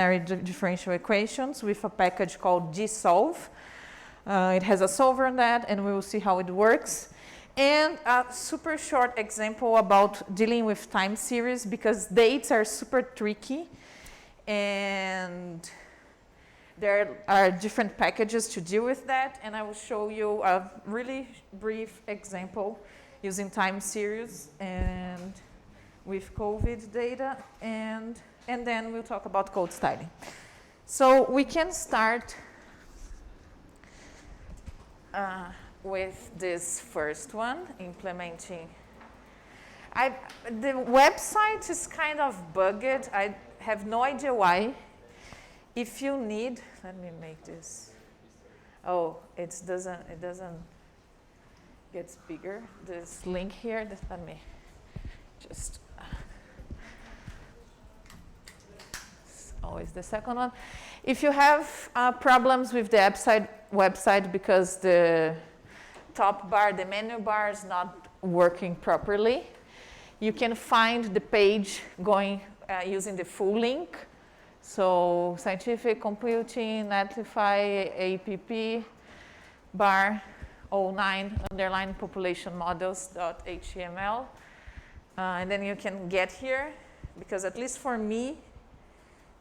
differential equations with a package called gsolve. It has a solver on that, and we will see how it works. And a super short example about dealing with time series, because dates are super tricky, and there are different packages to deal with that, and I will show you a really brief example using time series and with COVID data, and then we'll talk about code styling. So we can start with this first one, implementing. The website is kind of bugged. I have no idea why. If you need, let me make this. Oh, it doesn't get bigger. This link here, let me just. It's always the second one. If you have problems with the website because the top bar, the menu bar is not working properly, you can find the page going using the full link. So scientific computing, Netlify, APP, bar 09 underline population models.html. And then you can get here, because at least for me,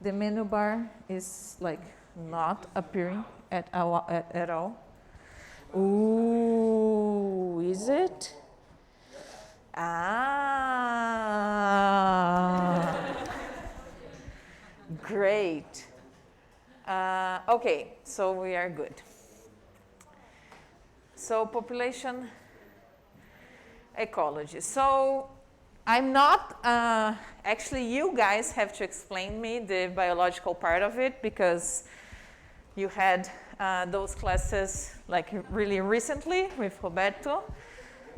the menu bar is like not appearing at all. Ooh, is it? Ah. Great. Okay, so we are good. So population ecology. So I'm not, actually you guys have to explain me the biological part of it, because you had those classes like really recently with Roberto.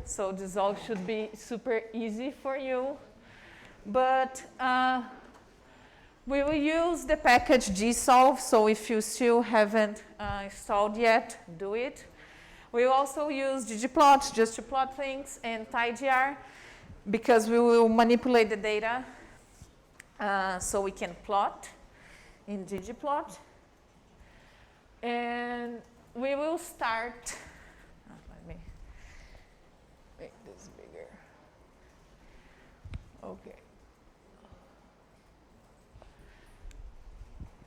So this all should be super easy for you. But we will use the package gsolve, so if you still haven't installed yet, do it. We will also use Ggplot, just to plot things, and tidyr, because we will manipulate the data so we can plot in Ggplot. And we will start, let me make this bigger. Okay.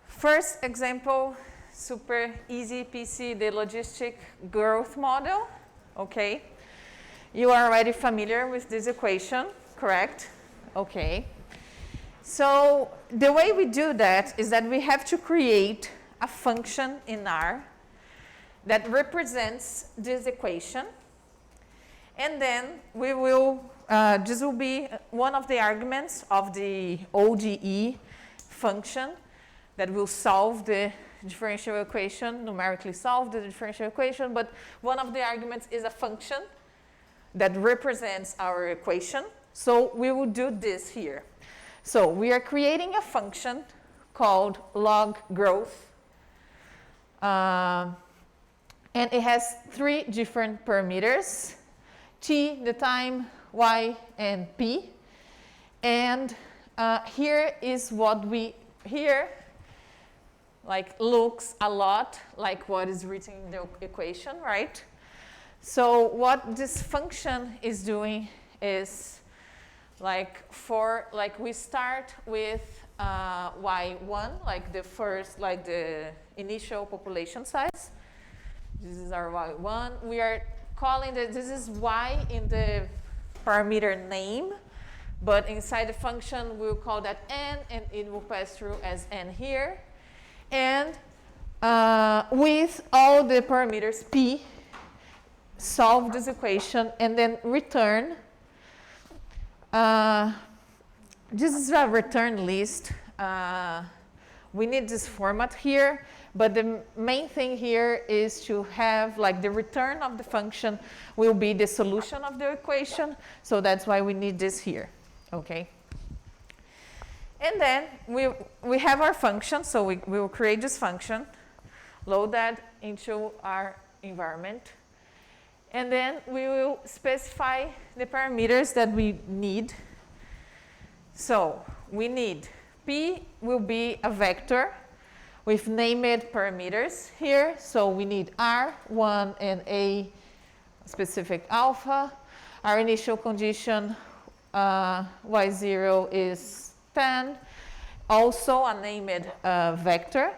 First example, super easy PC, the logistic growth model. Okay. You are already familiar with this equation, correct? Okay. So the way we do that is that we have to create a function in R that represents this equation. And then we will, this will be one of the arguments of the ODE function that will solve the differential equation, numerically solve the differential equation, but one of the arguments is a function that represents our equation. So we will do this here. So we are creating a function called log growth. And it has 3 different parameters: t, the time, y, and p. And here is what we, here, like looks a lot like what is written in the equation, right? So what this function is doing is we start with y1, like the first, like the initial population size. This is our y1. We are calling this is y in the parameter name, but inside the function we'll call that n, and it will pass through as n here. And with all the parameters p, solve this equation and then return. This is a return list. We need this format here, but the main thing here is to have like the return of the function will be the solution of the equation. So that's why we need this here, okay? And then we have our function, so we will create this function, load that into our environment, and then we will specify the parameters that we need. So we need P will be a vector with named parameters here. So we need R1 and A specific alpha. Our initial condition y0 is 10. Also a named vector.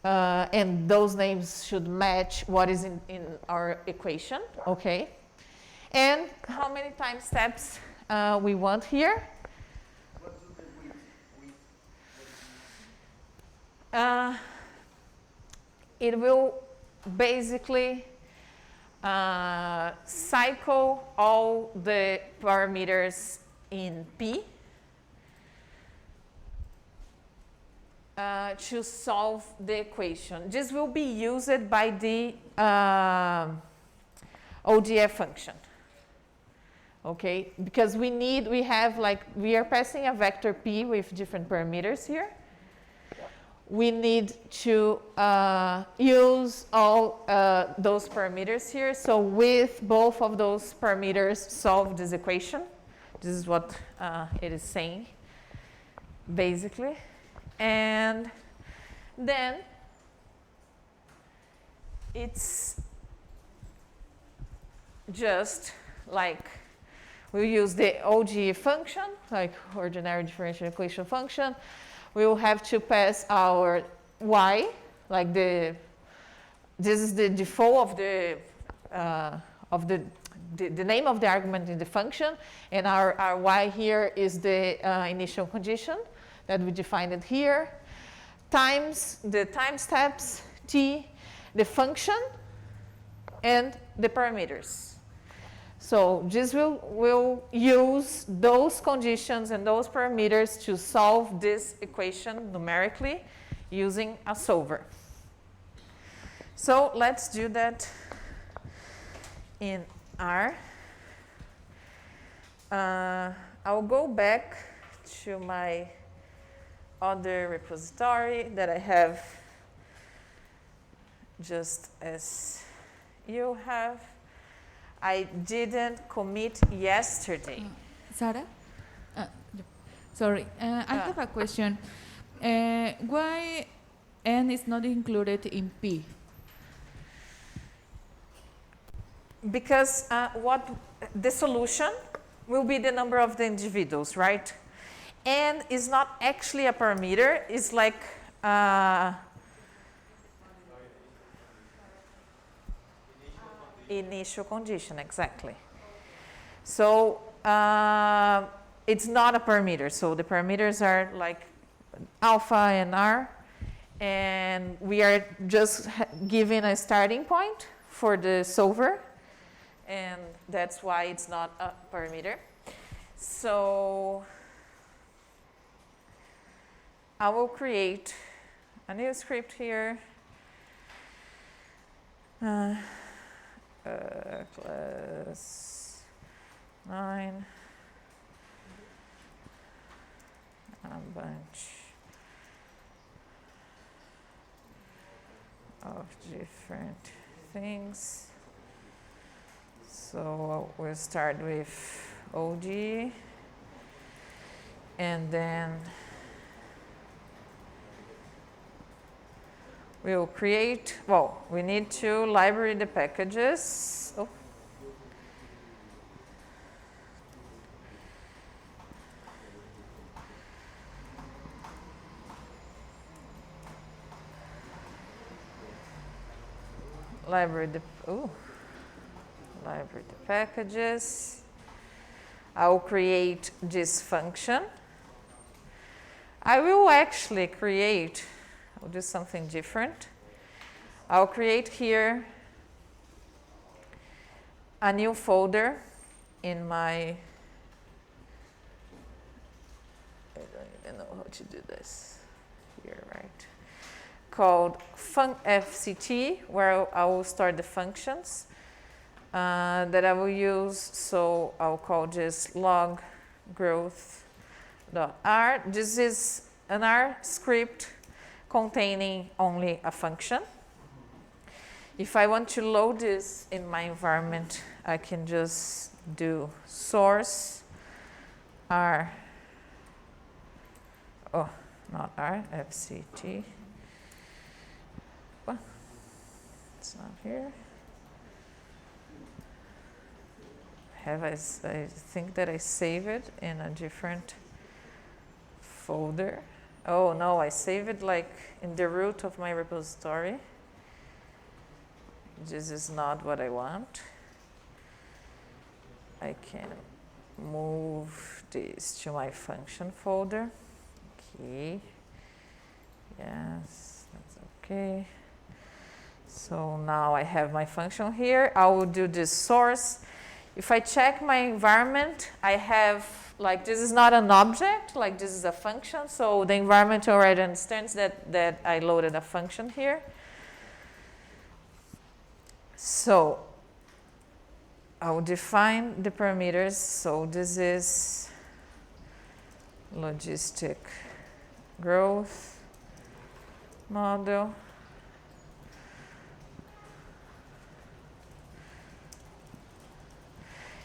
And those names should match what is in our equation, okay? And how many time steps we want here? It will basically cycle all the parameters in P to solve the equation. This will be used by the ODF function. Okay, because we are passing a vector P with different parameters here. We need to use all those parameters here. So with both of those parameters, solve this equation. This is what it is saying, basically. And then it's just like we use the ODE function, like ordinary differential equation function. We will have to pass our y, like this is the default of the name of the argument in the function, and our y here is the initial condition that we defined it here, times the time steps, t, the function, and the parameters. So this will use those conditions and those parameters to solve this equation numerically using a solver. So let's do that in R. I'll go back to my other repository that I have just as you have. I didn't commit yesterday. Sara? Sorry, I have a question. Why n is not included in P? Because the solution will be the number of the individuals, right? N is not actually a parameter. It's like initial condition, exactly. So it's not a parameter. So the parameters are like alpha and R, and we are just giving a starting point for the solver, and that's why it's not a parameter. So I will create a new script here. Class 9, a bunch of different things. So we'll start with OD, and then we'll create, well, we need to library the packages. Oh. Library the packages. I'll create this function. I will actually create, I'll do something different. I'll create here a new folder in my, I don't even know how to do this here, right? Called FCT, where I will store the functions that I will use. So I'll call this log growth.r. This is an R script containing only a function. If I want to load this in my environment, I can just do source R. oh, not R, FCT. Well, it's not here. I think that I save it in a different folder. Oh no, I save it like in the root of my repository. This is not what I want. I can move this to my function folder. Okay. Yes, that's okay. So now I have my function here. I will do this source. If I check my environment, I have, like, this is not an object, like this is a function. So the environment already understands that I loaded a function here. So I will define the parameters. So this is logistic growth model.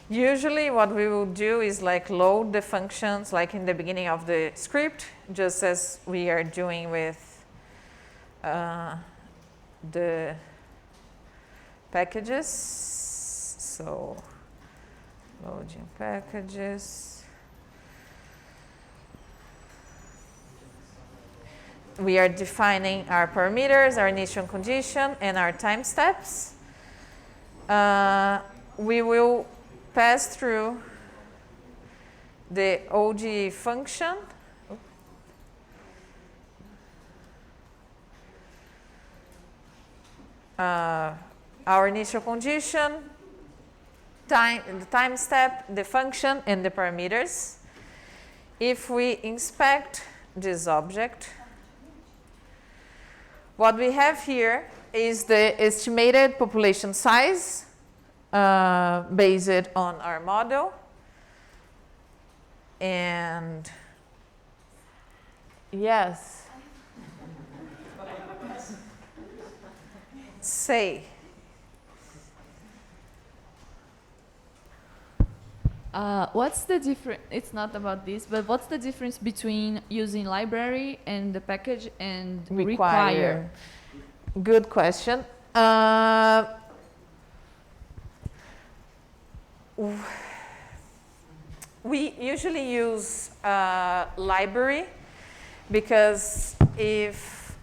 Usually what we will do is like load the functions like in the beginning of the script, just as we are doing with the packages. So loading packages. We are defining our parameters, our initial condition, and our time steps. We will pass through the OG function. Our initial condition, the time step, the function, and the parameters. If we inspect this object, what we have here is the estimated population size based on our model. And yes, say. What's the difference? It's not about this, but what's the difference between using library and the package and require? Good question. We usually use library because if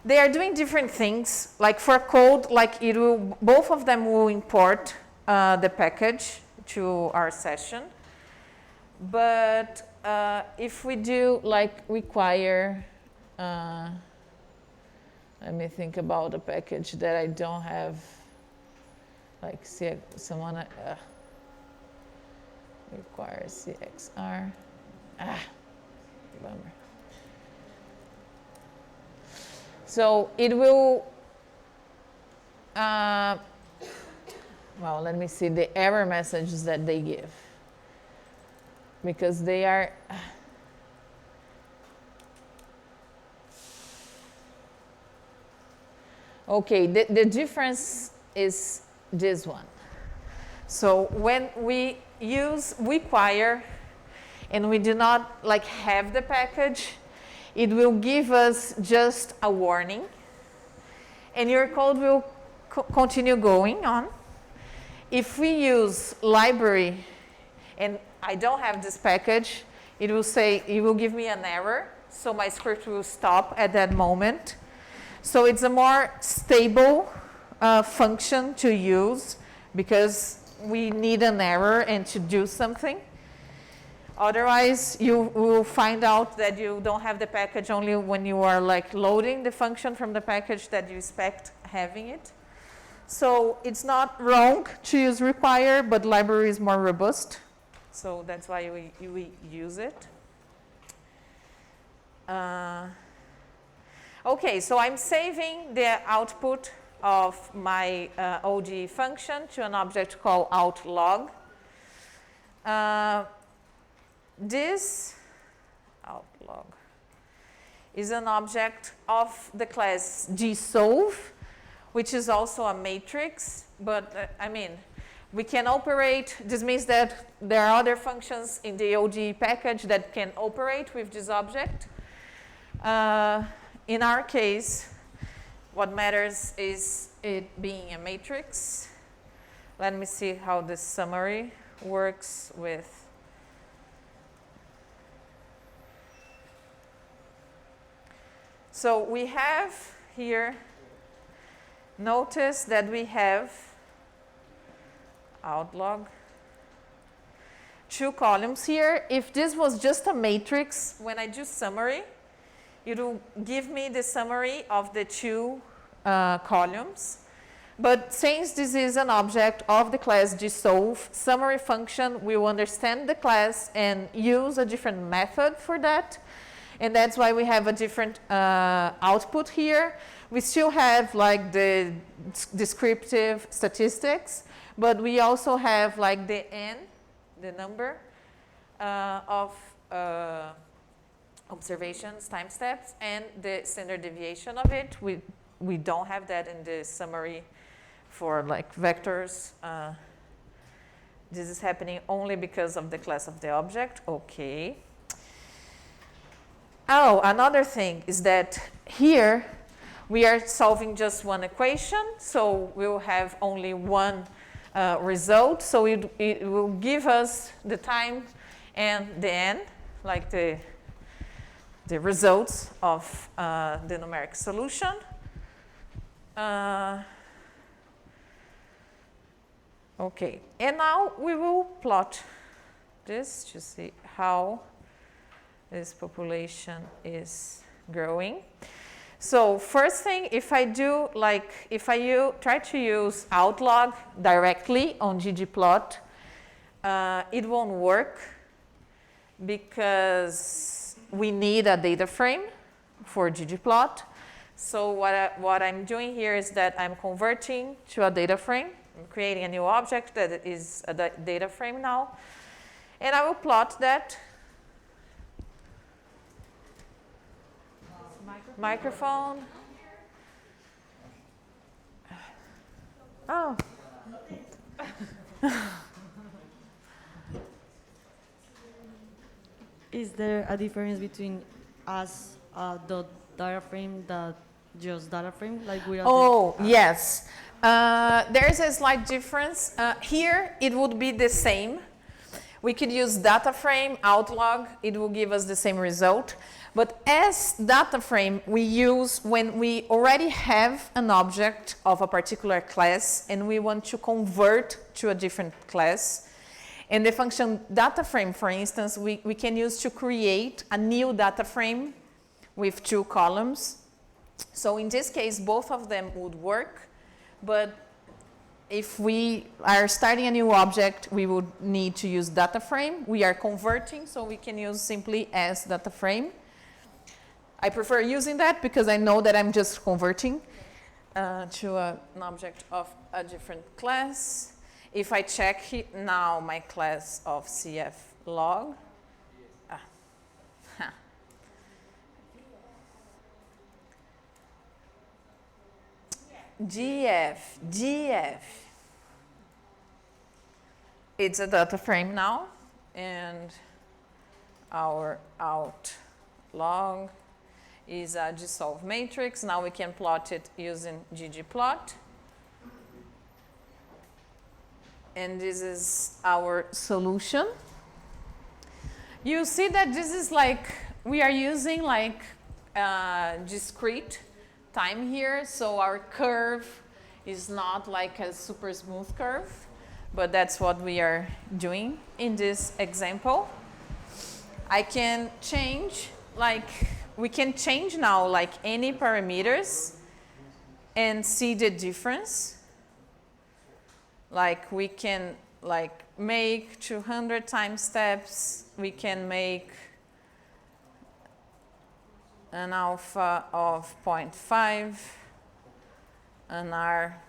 they are doing different things, like for code, like it will, both of them will import the package to our session. But if we do like require, let me think about a package that I don't have, like someone require CXR. Bummer. So it will, well, let me see the error messages that they give. Because they are, okay, the difference is this one. So when we use require and we do not like have the package, it will give us just a warning and your code will continue going on. If we use library and I don't have this package, it will say, it will give me an error, so my script will stop at that moment. So it's a more stable function to use because we need an error and to do something. Otherwise, you will find out that you don't have the package only when you are like loading the function from the package that you expect having it. So it's not wrong to use require, but library is more robust. So that's why we use it. Okay, so I'm saving the output of my OG function to an object called outlog. This outlog is an object of the class gsolve, which is also a matrix, but I mean, We can operate, this means that there are other functions in the ODE package that can operate with this object. In our case, what matters is it being a matrix. Let me see how this summary works with. So we have here, notice that we have outlog, 2 columns here. If this was just a matrix, when I do summary, it will give me the summary of the 2 columns. But since this is an object of the class dissolve, summary function will understand the class and use a different method for that. And that's why we have a different output here. We still have like the descriptive statistics, but we also have like the n, the number of observations, time steps, and the standard deviation of it. We don't have that in the summary for like vectors. This is happening only because of the class of the object. Okay. Oh, another thing is that here we are solving just one equation, so we'll have only one result. So it will give us the time and the n, like the results of the numeric solution. Okay, and now we will plot this to see how this population is growing. So first thing, if I try to use outlog directly on Ggplot, it won't work because we need a data frame for Ggplot. So what I'm doing here is that I'm converting to a data frame. I'm creating a new object that is a data frame now. And I will plot that. Microphone. Oh. Is there a difference between us the data frame that just data frame like we are? Oh, yes. There's a slight difference. Here it would be the same. We could use data frame, outlog, it will give us the same result. But as data frame, we use when we already have an object of a particular class and we want to convert to a different class. And the function data frame, for instance, we can use to create a new data frame with 2 columns. So in this case, both of them would work. But if we are starting a new object, we would need to use data frame. We are converting, so we can use simply as data frame. I prefer using that because I know that I'm just converting to an object of a different class. If I check now my class of CF log, GF, it's a data frame now, and our out log is a dissolve matrix. Now we can plot it using Ggplot. And this is our solution. You see that this is like, we are using like discrete time here. So our curve is not like a super smooth curve, but that's what we are doing in this example. I can change, like, we can change now like any parameters and see the difference. Like we can like make 200 time steps. We can make an alpha of 0.5, an R.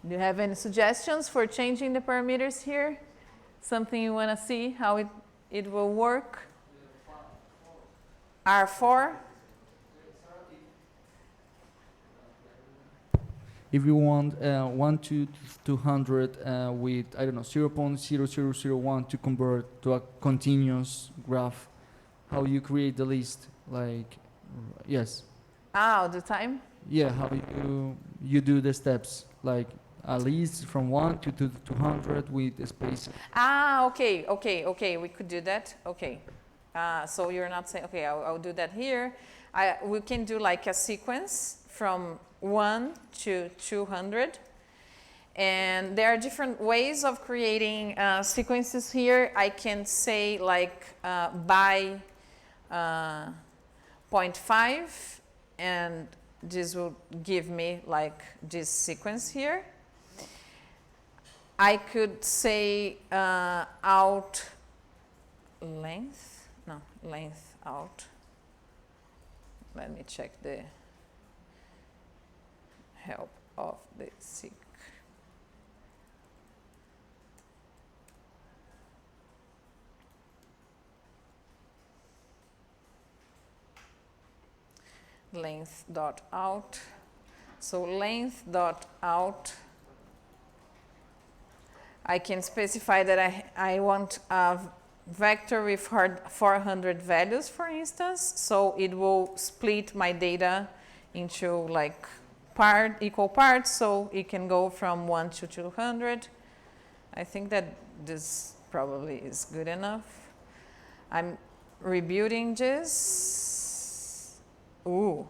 Do you have any suggestions for changing the parameters here? Something you want to see how it will work? R4. if you want 1 to 200 with, I don't know, 0.0001 to convert to a continuous graph, how you create the list, like, yes. All the time? Yeah, how you do the steps, like a list from 1 to 200 with a space. Okay, we could do that, okay. So you're not saying, okay, I'll do that here. We can do like a sequence from 1 to 200. And there are different ways of creating sequences here. I can say like by 0.5, and this will give me like this sequence here. I could say out length, no, length out. Let me check the help of the seq. Length dot out. So length dot out, I can specify that I want a vector with 400 values, for instance. So it will split my data into like equal parts, so it can go from 1 to 200. I think that this probably is good enough. I'm rebuilding this. Ooh.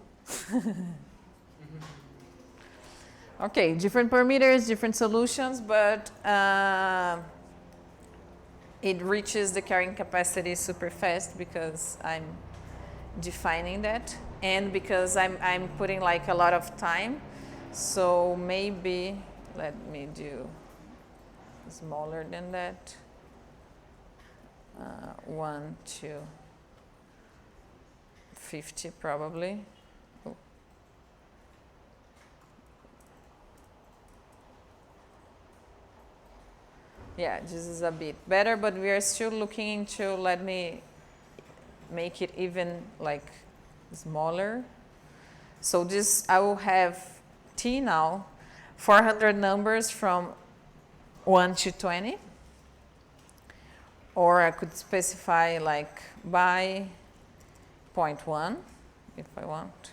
Okay, different parameters, different solutions, but it reaches the carrying capacity super fast because I'm defining that, and because I'm putting like a lot of time. So maybe let me do smaller than that. 1 to 50 probably. Oh. Yeah, this is a bit better, but we are still looking into, let me make it even like smaller. So this, I will have T now, 400 numbers from 1 to 20. Or I could specify like by 0.1 if I want.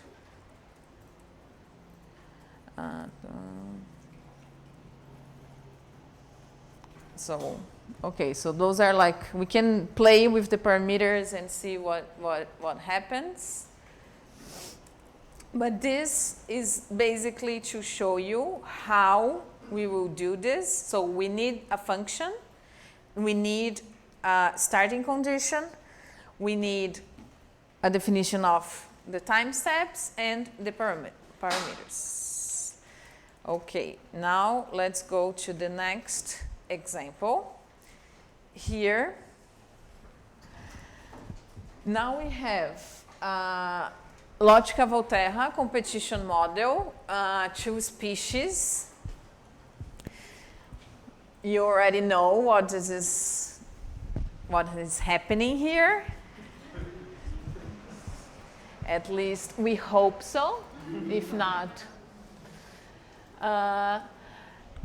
So, okay, so those are like, we can play with the parameters and see what happens. But this is basically to show you how we will do this. So we need a function, we need a starting condition, we need a definition of the time steps and the parameters. Okay, now let's go to the next example. Here, now we have Logica Volterra competition model, 2 species. You already know what is happening here. At least we hope so, if not.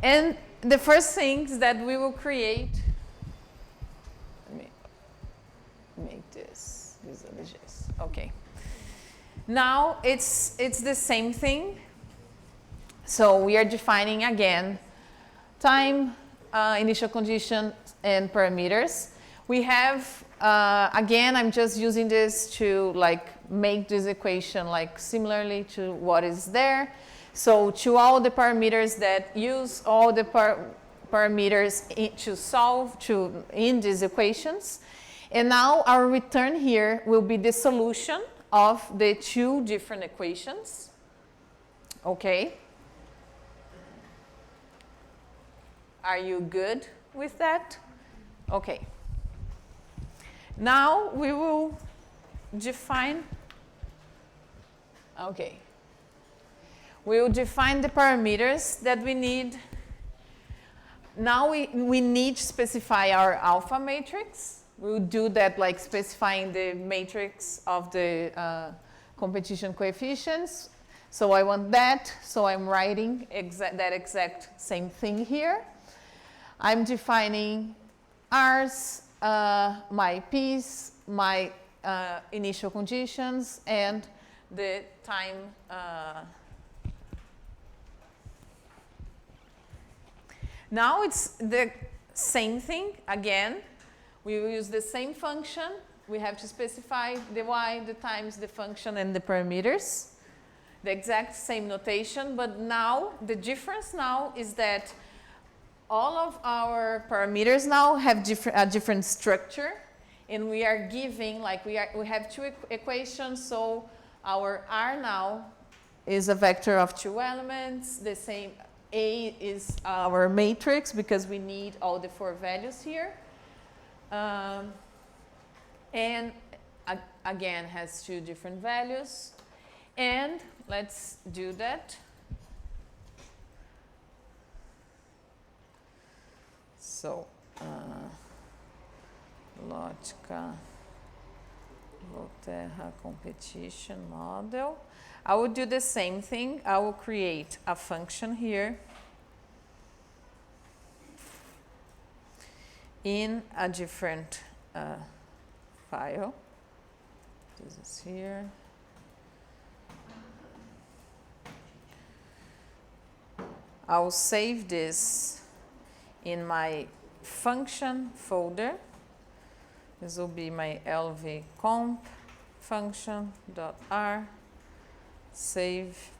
And the first things that we will create, let me make this visualize. Okay. Now it's the same thing. So we are defining again time, initial condition, and parameters. We have again, I'm just using this to like make this equation like similarly to what is there. So to all the parameters that use all the parameters to solve in these equations. And now our return here will be the solution of the 2 different equations. Okay. Are you good with that? Okay. Now we will define, okay. We will define the parameters that we need. Now we need to specify our alpha matrix. We'll do that like specifying the matrix of the competition coefficients. So I want that, so I'm writing that exact same thing here. I'm defining R's, my P's, my initial conditions, and the time. Now it's the same thing again. We will use the same function. We have to specify the y, the times, the function, and the parameters. The exact same notation, but now the difference now is that all of our parameters now have a different structure, and we are giving, like we have two equations, so our R now is a vector of two elements. The same A is our matrix because we need all the 4 values here. And again has 2 different values. And let's do that. So, Logica, Volterra competition model. I will do the same thing. I will create a function here in a different file. This is here. I'll save this in my function folder. This will be my lvcomp function.r. Save.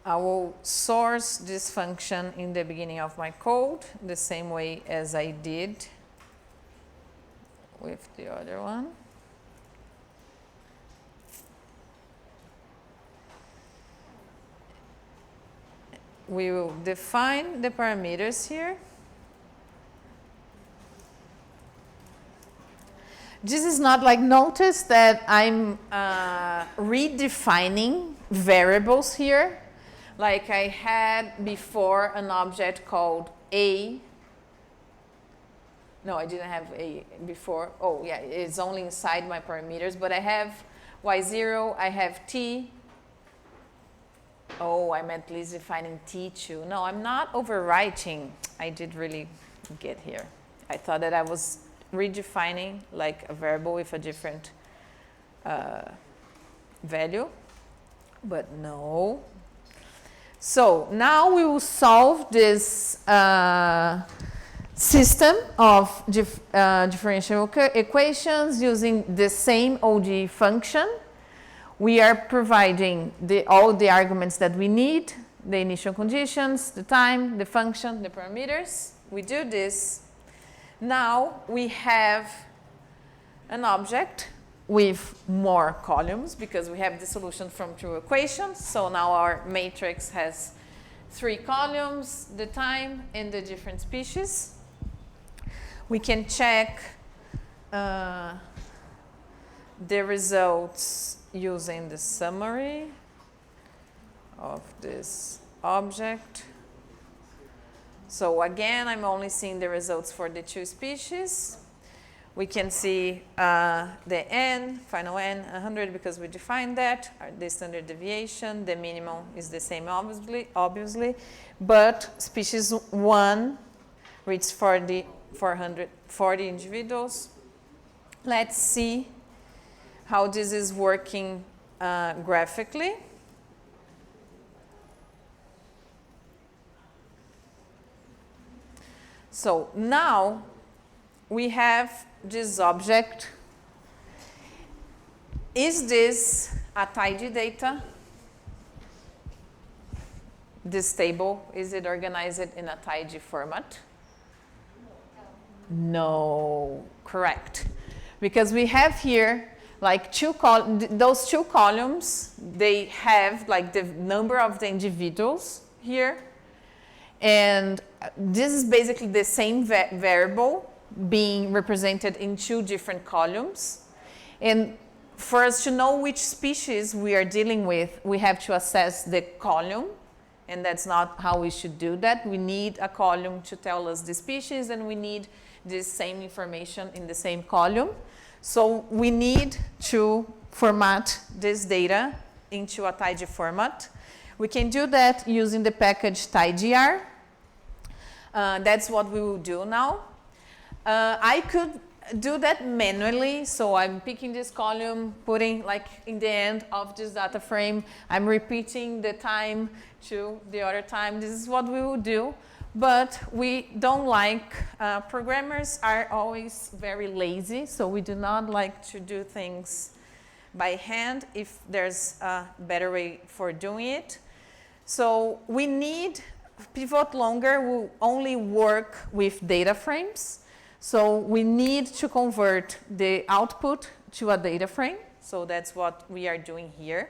I will source this function in the beginning of my code, the same way as I did with the other one. We will define the parameters here. This is not like, notice that I'm redefining variables here. Like I had before an object called A. No, I didn't have A before. Oh, yeah, it's only inside my parameters, but I have Y0, I have T. Oh, I meant please defining T2. No, I'm not overwriting. I did really get here. I thought that I was redefining like a variable with a different value, but no. So now we will solve this system of differential equations using the same ODE function. We are providing all the arguments that we need, the initial conditions, the time, the function, the parameters. We do this. Now we have an object with more columns because we have the solution from 2 equations. So now our matrix has 3 columns, the time and the different species. We can check the results using the summary of this object. So again, I'm only seeing the results for the 2 species. We can see the n, final n, 100 because we defined that, the standard deviation, the minimum is the same obviously, but species 1 reaches 440 individuals. Let's see how this is working graphically. So now we have this object. Is this a tidy data? This table, is it organized in a tidy format? No, correct. Because we have here like those 2 columns, they have like the number of the individuals here. And this is basically the same variable being represented in 2 different columns. And for us to know which species we are dealing with, we have to assess the column. And that's not how we should do that. We need a column to tell us the species, and we need this same information in the same column. So we need to format this data into a tidy format. We can do that using the package tidygr. That's what we will do now. I could do that manually, so I'm picking this column, putting like in the end of this data frame, I'm repeating the time to the other time. This is what we will do, but we don't like, programmers are always very lazy, so we do not like to do things by hand if there's a better way for doing it. So we need Pivot Longer will only work with data frames. So we need to convert the output to a data frame. So that's what we are doing here.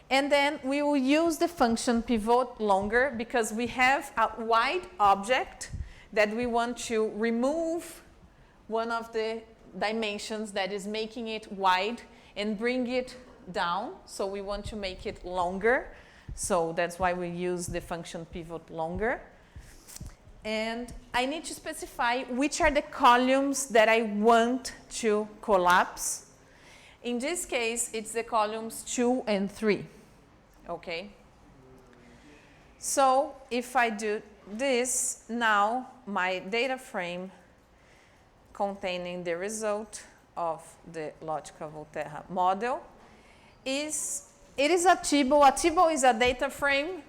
And then we will use the function Pivot Longer because we have a wide object that we want to remove one of the dimensions that is making it wide and bring it down. So we want to make it longer. So that's why we use the function Pivot Longer. And I need to specify which are the columns that I want to collapse. In this case, it's the columns 2 and 3. Okay? So if I do this, now my data frame containing the result of the Logica Volterra model is, it is a table. A table is a data frame.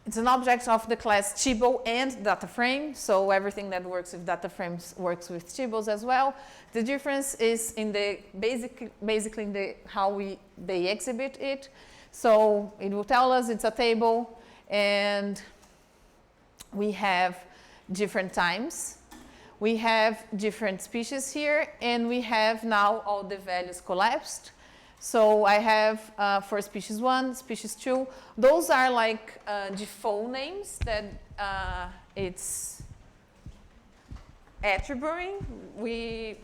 It's an object of the class table and data frame, so everything that works with data frames works with tables as well. The difference is in the basically in the how they exhibit it. So it will tell us it's a table, and we have different times. We have different species here, and we have now all the values collapsed. So I have for species 1, species 2, those are like default names that it's attributing. We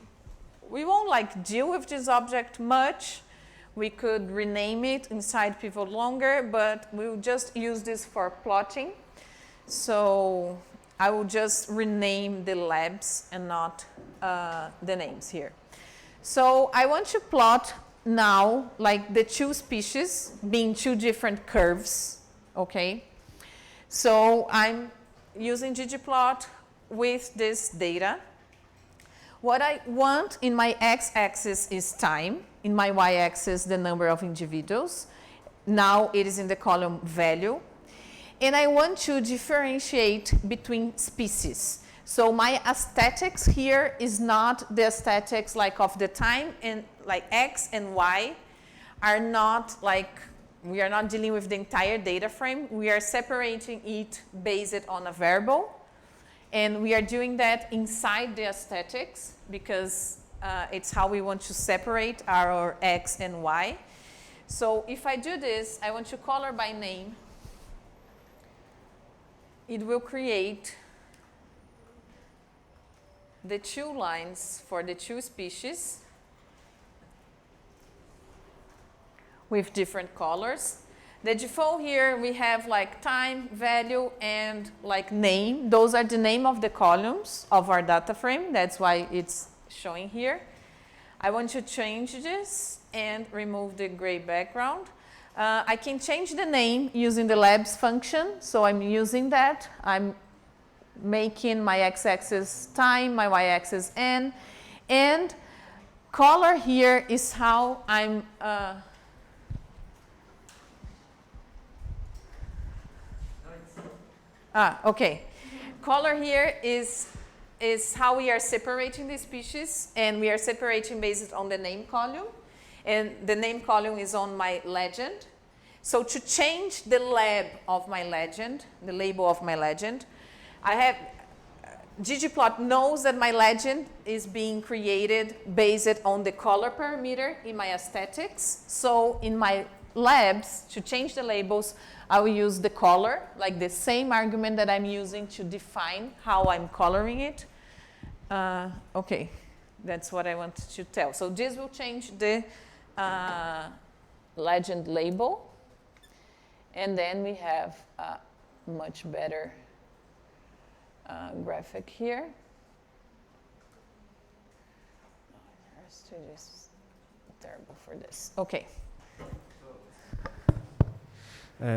won't like deal with this object much. We could rename it inside Pivot Longer, but we'll just use this for plotting. So I will just rename the labs and not the names here. So I want to plot now like the two species being two different curves, okay? So I'm using Ggplot with this data. What I want in my x-axis is time, in my y-axis the number of individuals. Now it is in the column value. And I want to differentiate between species. So my aesthetics here is not the aesthetics like of the time, and like X and Y are not like, we are not dealing with the entire data frame. We are separating it based on a variable. And we are doing that inside the aesthetics because it's how we want to separate our X and Y. So if I do this, I want to color by name. It will create the two lines for the two species with different colors. The default here, we have like time, value, and like name. Those are the name of the columns of our data frame. That's why it's showing here. I want to change this and remove the gray background. I can change the name using the labs function. So I'm using that. I'm making my x-axis time, my y-axis n, and color here is how I'm okay. Color here is how we are separating the species, and we are separating based on the name column, and the name column is on my legend. So to change the lab of my legend, the label of my legend, I have, Ggplot knows that my legend is being created based on the color parameter in my aesthetics. So in my labs, to change the labels, I will use the color, like the same argument that I'm using to define how I'm coloring it. Okay, that's what I want to tell. So this will change the legend label. And then we have a much better graphic here. Let's do this terrible for this. Okay.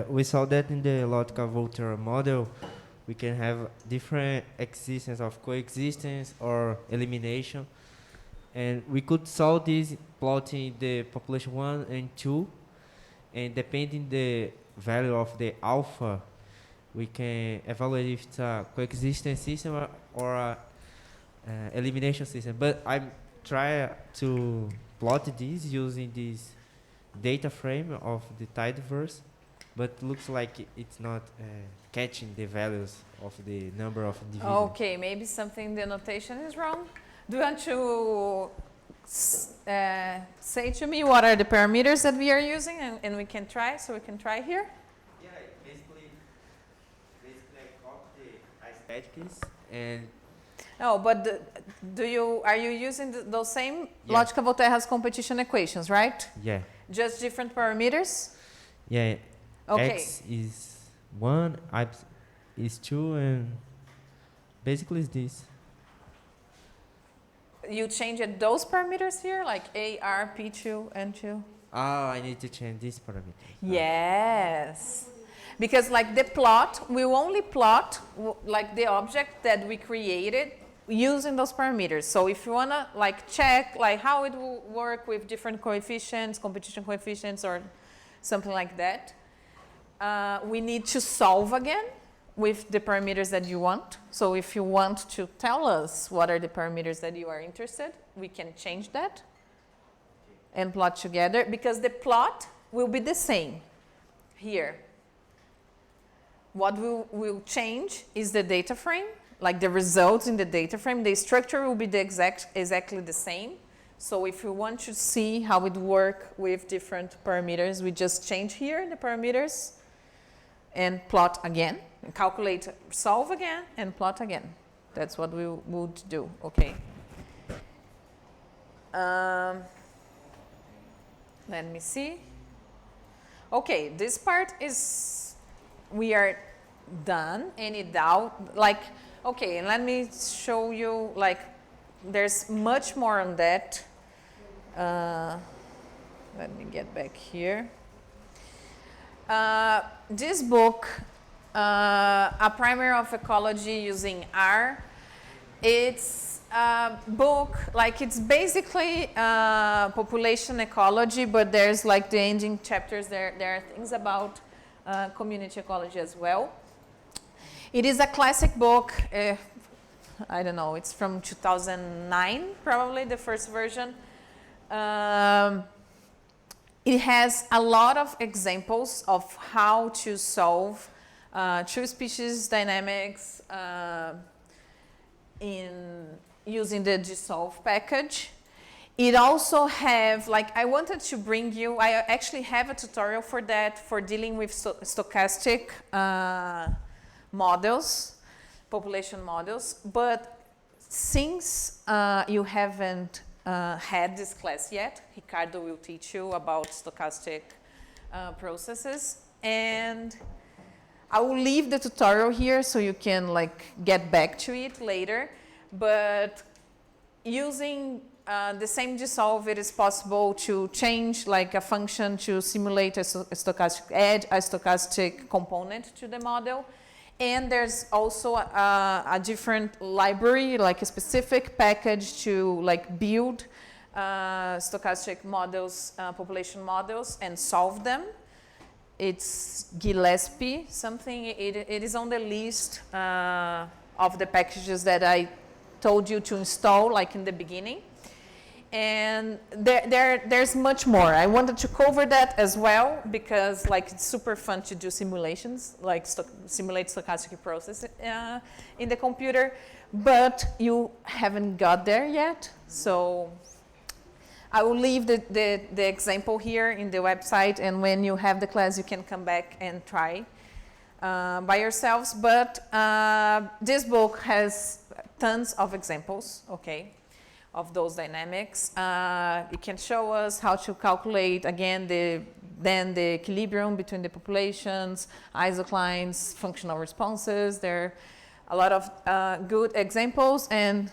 We saw that in the logical Volterra model, we can have different existence of coexistence or elimination. And we could solve this plotting the population 1 and 2. And depending the value of the alpha, we can evaluate if it's a coexistence system or a elimination system. But I'm trying to plot this using this data frame of the tidyverse. But looks like it's not catching the values of the number of individuals. Okay, maybe something in the notation is wrong. Do you want to say to me what are the parameters that we are using, and we can try, so we can try here? Yeah, basically I copy the aesthetics and No, but are you using those same Yeah. Logica Volterra's competition equations, right? yeah. Just different parameters? Yeah, Okay. X is 1, Y is 2, and basically it's this. You changed those parameters here, like A, R, P2, N2? Oh, I need to change this parameter. Yes. Because like the plot, we will only plot like the object that we created using those parameters. So if you want to like check like how it will work with different coefficients, competition coefficients or something like that, we need to solve again with the parameters that you want. So if you want to tell us what are the parameters that you are interested, we can change that and plot together, because the plot will be the same here. What will change is the data frame, like the results in the data frame. The structure will be exactly the same. So if you want to see how it works with different parameters, we just change here the parameters and plot again, and calculate, solve again, and plot again. That's what we would do, okay? Let me see. Okay, this part is, we are done. Any doubt? Like, okay, let me show you, like, there's much more on that. Let me get back here. This book, A Primer of Ecology using R, it's a book, like it's basically population ecology, but there's like the ending chapters, there are things about community ecology as well. It is a classic book, I don't know, it's from 2009, probably the first version. It has a lot of examples of how to solve true species dynamics in using the Gsolve package. It also have, like, I wanted to bring you, I actually have a tutorial for that, for dealing with stochastic models, population models, but since you haven't had this class yet, Ricardo will teach you about stochastic processes, and I will leave the tutorial here so you can like get back to it later, but using the same Gsolve, it is possible to change like a function to simulate a stochastic edge, a stochastic component to the model. And there's also a different library, like a specific package to like build stochastic models, population models, and solve them. It's Gillespie something. It is on the list of the packages that I told you to install, like in the beginning. And there's much more. I wanted to cover that as well because like it's super fun to do simulations, like simulate stochastic process in the computer, but you haven't got there yet. So I will leave the example here in the website, and when you have the class, you can come back and try by yourselves. But this book has tons of examples, okay, of those dynamics. It can show us how to calculate, again, the equilibrium between the populations, isoclines, functional responses. There are a lot of good examples, and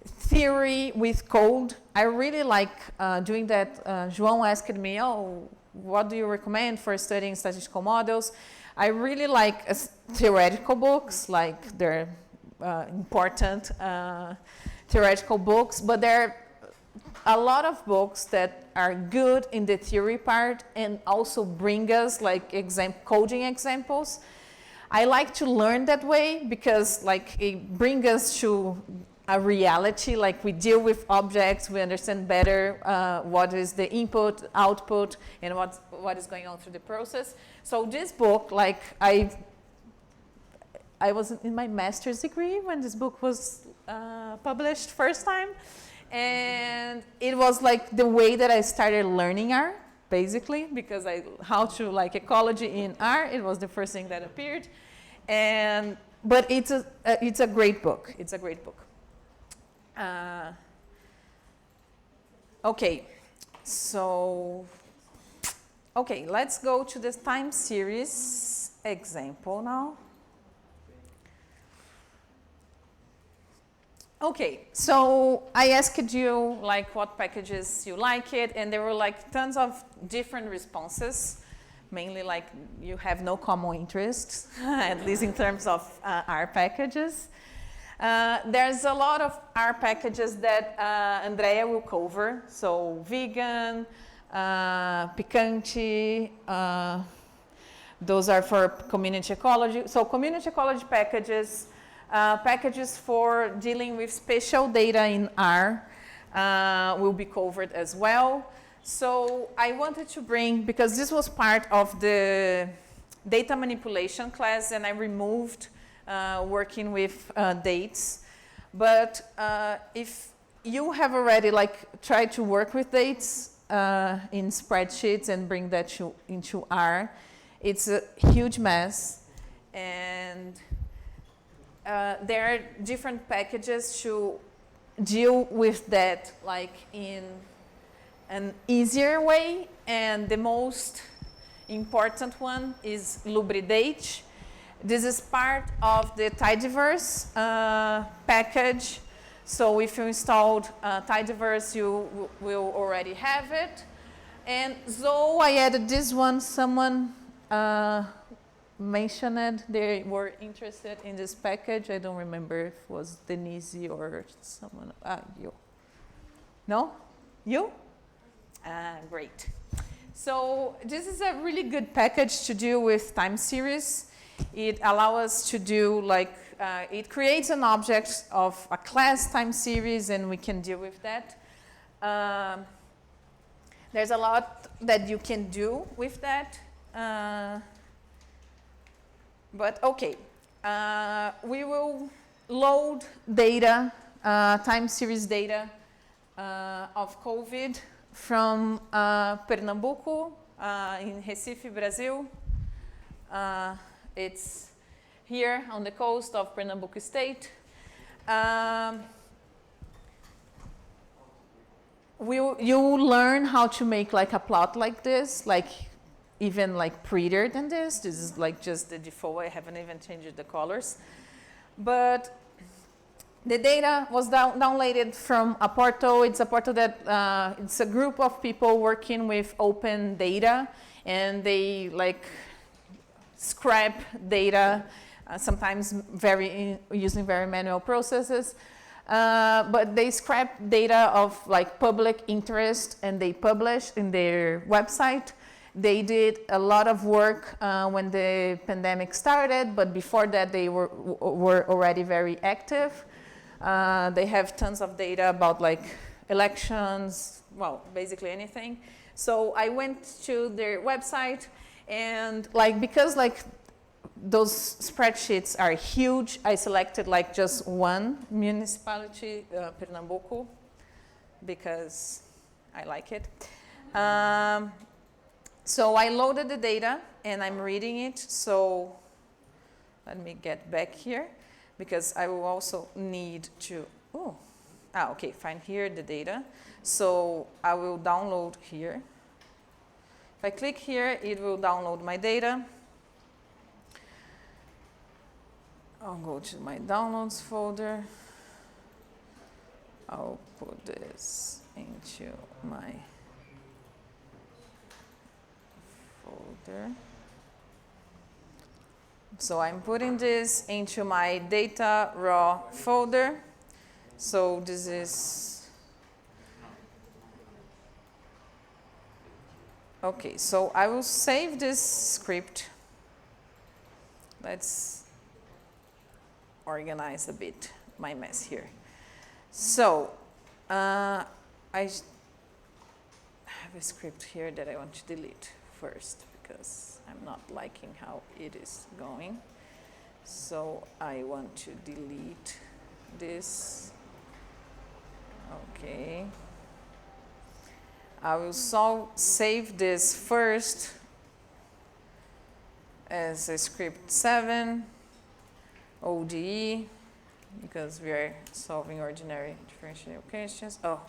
theory with code. I really like doing that. João asked me, oh, what do you recommend for studying statistical models? I really like theoretical books, like they're important theoretical books, but there are a lot of books that are good in the theory part and also bring us like coding examples. I like to learn that way because like it brings us to a reality, like we deal with objects, we understand better what is the input, output, and what is going on through the process. So this book, like I was in my master's degree when this book was published first time, and it was like the way that I started learning R, basically, because how to like ecology in R, it was the first thing that appeared, but it's a great book. It's a great book. Okay, so let's go to this time series example now. Okay, so I asked you like what packages you like it, and there were like tons of different responses, mainly like you have no common interests, at least in terms of R packages. There's a lot of R packages that Andrea will cover, so vegan, picante, those are for community ecology. So community ecology packages, packages for dealing with spatial data in R will be covered as well. So I wanted to bring, because this was part of the data manipulation class and I removed working with dates. But if you have already like tried to work with dates in spreadsheets and bring that into R, it's a huge mess. And there are different packages to deal with that like in an easier way, and the most important one is Lubridate. This is part of the Tidyverse package. So if you installed Tidyverse, you will already have it. And so I added this one. Someone mentioned they were interested in this package. I don't remember if it was Denise or someone. You. No? You? Great. So this is a really good package to deal with time series. It allows us to do like, it creates an object of a class time series and we can deal with that. There's a lot that you can do with that. But okay, we will load data, time series data of COVID from Pernambuco in Recife, Brazil. It's here on the coast of Pernambuco State. You will learn how to make like a plot like this, like even like prettier than this. This is like just the default. I haven't even changed the colors. But the data was downloaded from a portal. It's a portal that it's a group of people working with open data, and they like scrap data, sometimes using very manual processes. But they scrap data of like public interest and they publish in their website. They did a lot of work when the pandemic started, but before that they were already very active. They have tons of data about like elections, well, basically anything. So I went to their website and like, because like those spreadsheets are huge, I selected like just one municipality, Pernambuco, because I like it. So I loaded the data and I'm reading it. So let me get back here because I will also need to, okay, find here the data. So I will download here. If I click here, it will download my data. I'll go to my downloads folder. I'll put this into my folder. So I'm putting this into my data raw folder. So this is, okay, so I will save this script. Let's organize a bit my mess here. So I have a script here that I want to delete first because I'm not liking how it is going. So I want to delete this. Okay. I will save this first as a script 7, ODE, because we are solving ordinary differential equations. Oh,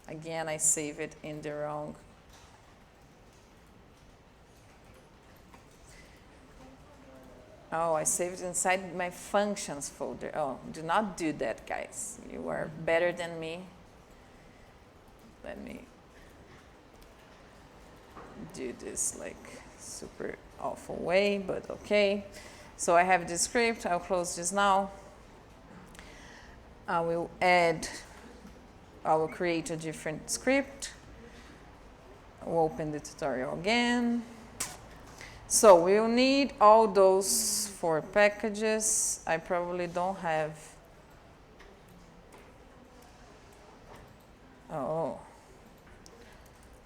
again, I save it in the wrong. Oh, I saved it inside my functions folder. Oh, do not do that, guys. You are better than me. Let me do this like super awful way, but okay. So I have this script. I'll close this now. I will create a different script. I'll open the tutorial again. So we'll need all those 4 packages. I probably don't have. Oh,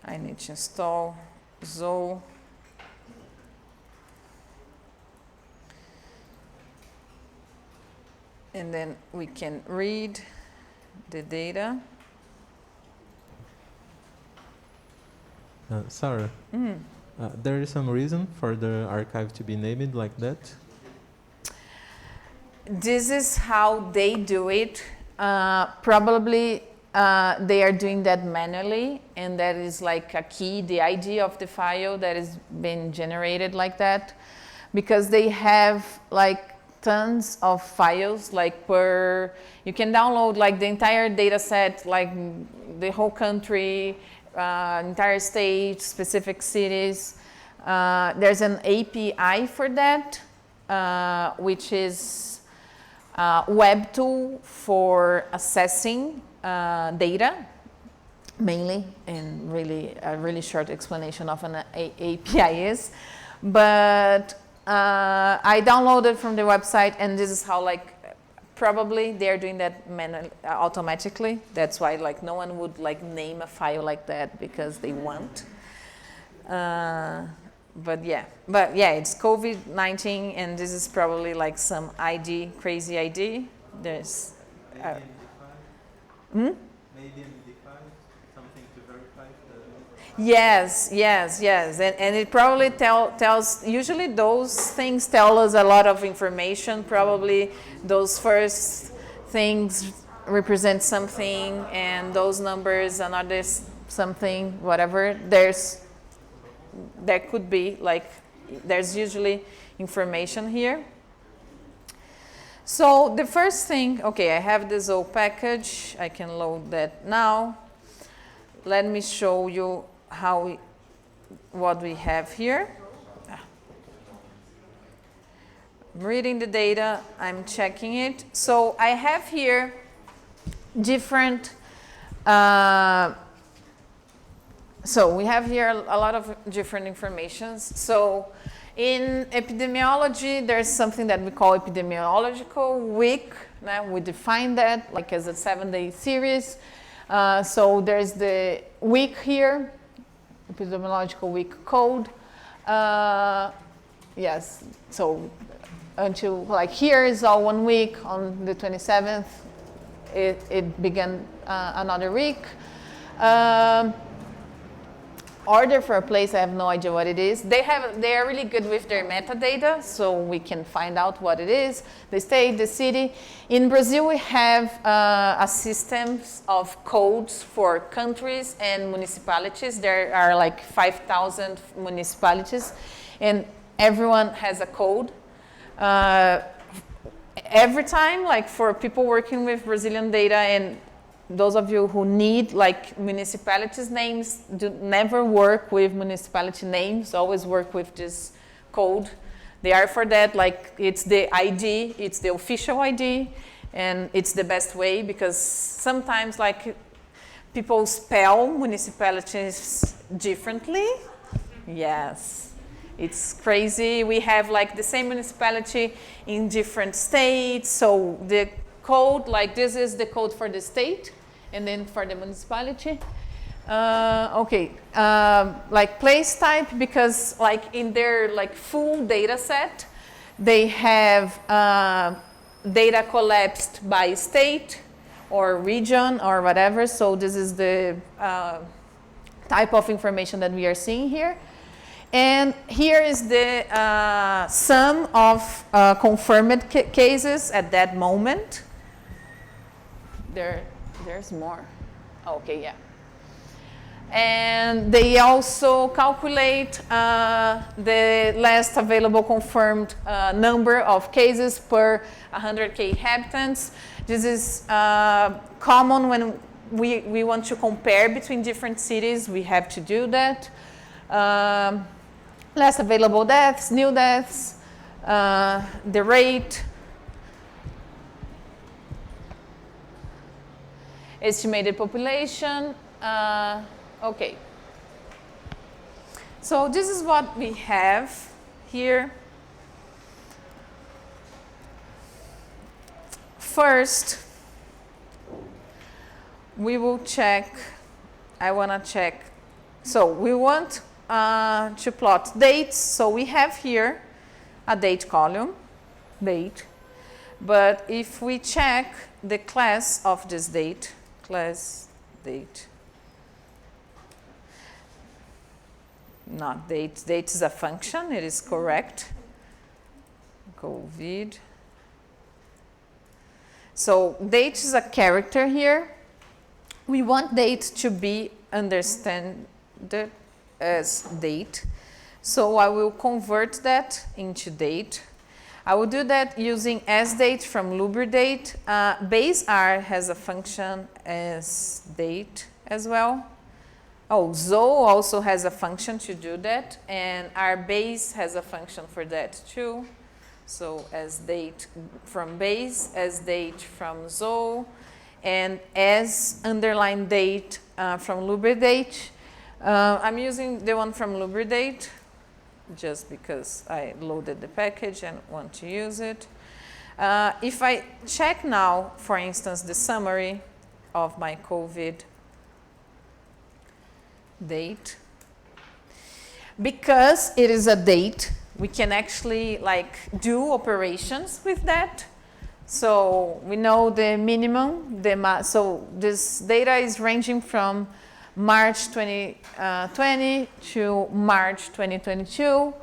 I need to install Zoe. And then we can read the data. Sara, there is some reason for the archive to be named like that? This is how they do it. Probably they are doing that manually, and that is like a key, the ID of the file that is being generated like that, because they have like tons of files, like you can download like the entire data set, like the whole country, entire state, specific cities. There's an API for that, which is a web tool for assessing data, mainly, and really a really short explanation of an API is. But I downloaded from the website, and this is how like probably they're doing that manually, automatically. That's why like no one would like name a file like that because they want. But yeah, it's COVID-19, and this is probably like some ID, crazy ID. There's. Maybe MD5, something to verify. Yes, and it probably tells. Usually, those things tell us a lot of information. Probably those first things represent something, and those numbers another something. Whatever. There could be like there's usually information here. So the first thing, okay, I have this old package. I can load that now. Let me show you what we have here. I'm reading the data, I'm checking it. So I have here different, so we have here a lot of different informations. So in epidemiology, there's something that we call epidemiological week. Now we define that like as a 7-day series. So there's the week here, epidemiological week code. Yes, so until like here is all 1 week. On the 27th, it began another week. Order for a place, I have no idea what it is. They are really good with their metadata, so we can find out what it is. The state, the city. In Brazil, we have a system of codes for countries and municipalities. There are like 5,000 municipalities, and everyone has a code. Every time, like for people working with Brazilian data, and those of you who need like municipalities names, never work with municipality names, always work with this code. They are for that, like it's the ID, it's the official ID, and it's the best way because sometimes like people spell municipalities differently. Yes, it's crazy. We have like the same municipality in different states, so the code, like this is the code for the state, and then for the municipality. Like place type, because like in their like full data set, they have data collapsed by state or region or whatever. So this is the type of information that we are seeing here. And here is the sum of confirmed cases at that moment. There's more. Okay, yeah. And they also calculate the last available confirmed number of cases per 100K inhabitants. This is common when we want to compare between different cities. We have to do that. Last available deaths, new deaths, the rate, estimated population. Okay. So this is what we have here. First, we will check, I want to check. So we want to plot dates. So we have here a date column, date. But if we check the class of this date, class date, not date, date is a function, it is correct. COVID. So date is a character here. We want date to be understood as date. So I will convert that into date. I will do that using asDate from LubriDate. Base R has a function as date as well. Oh, Zo also has a function to do that, and our base has a function for that too. So as date from base, as date from Zo, and as underline date from LubriDate. I'm using the one from LubriDate just because I loaded the package and want to use it. If I check now, for instance, the summary of my COVID date, because it is a date, we can actually like do operations with that. So we know the minimum, so this data is ranging from March 2020 to March 2022.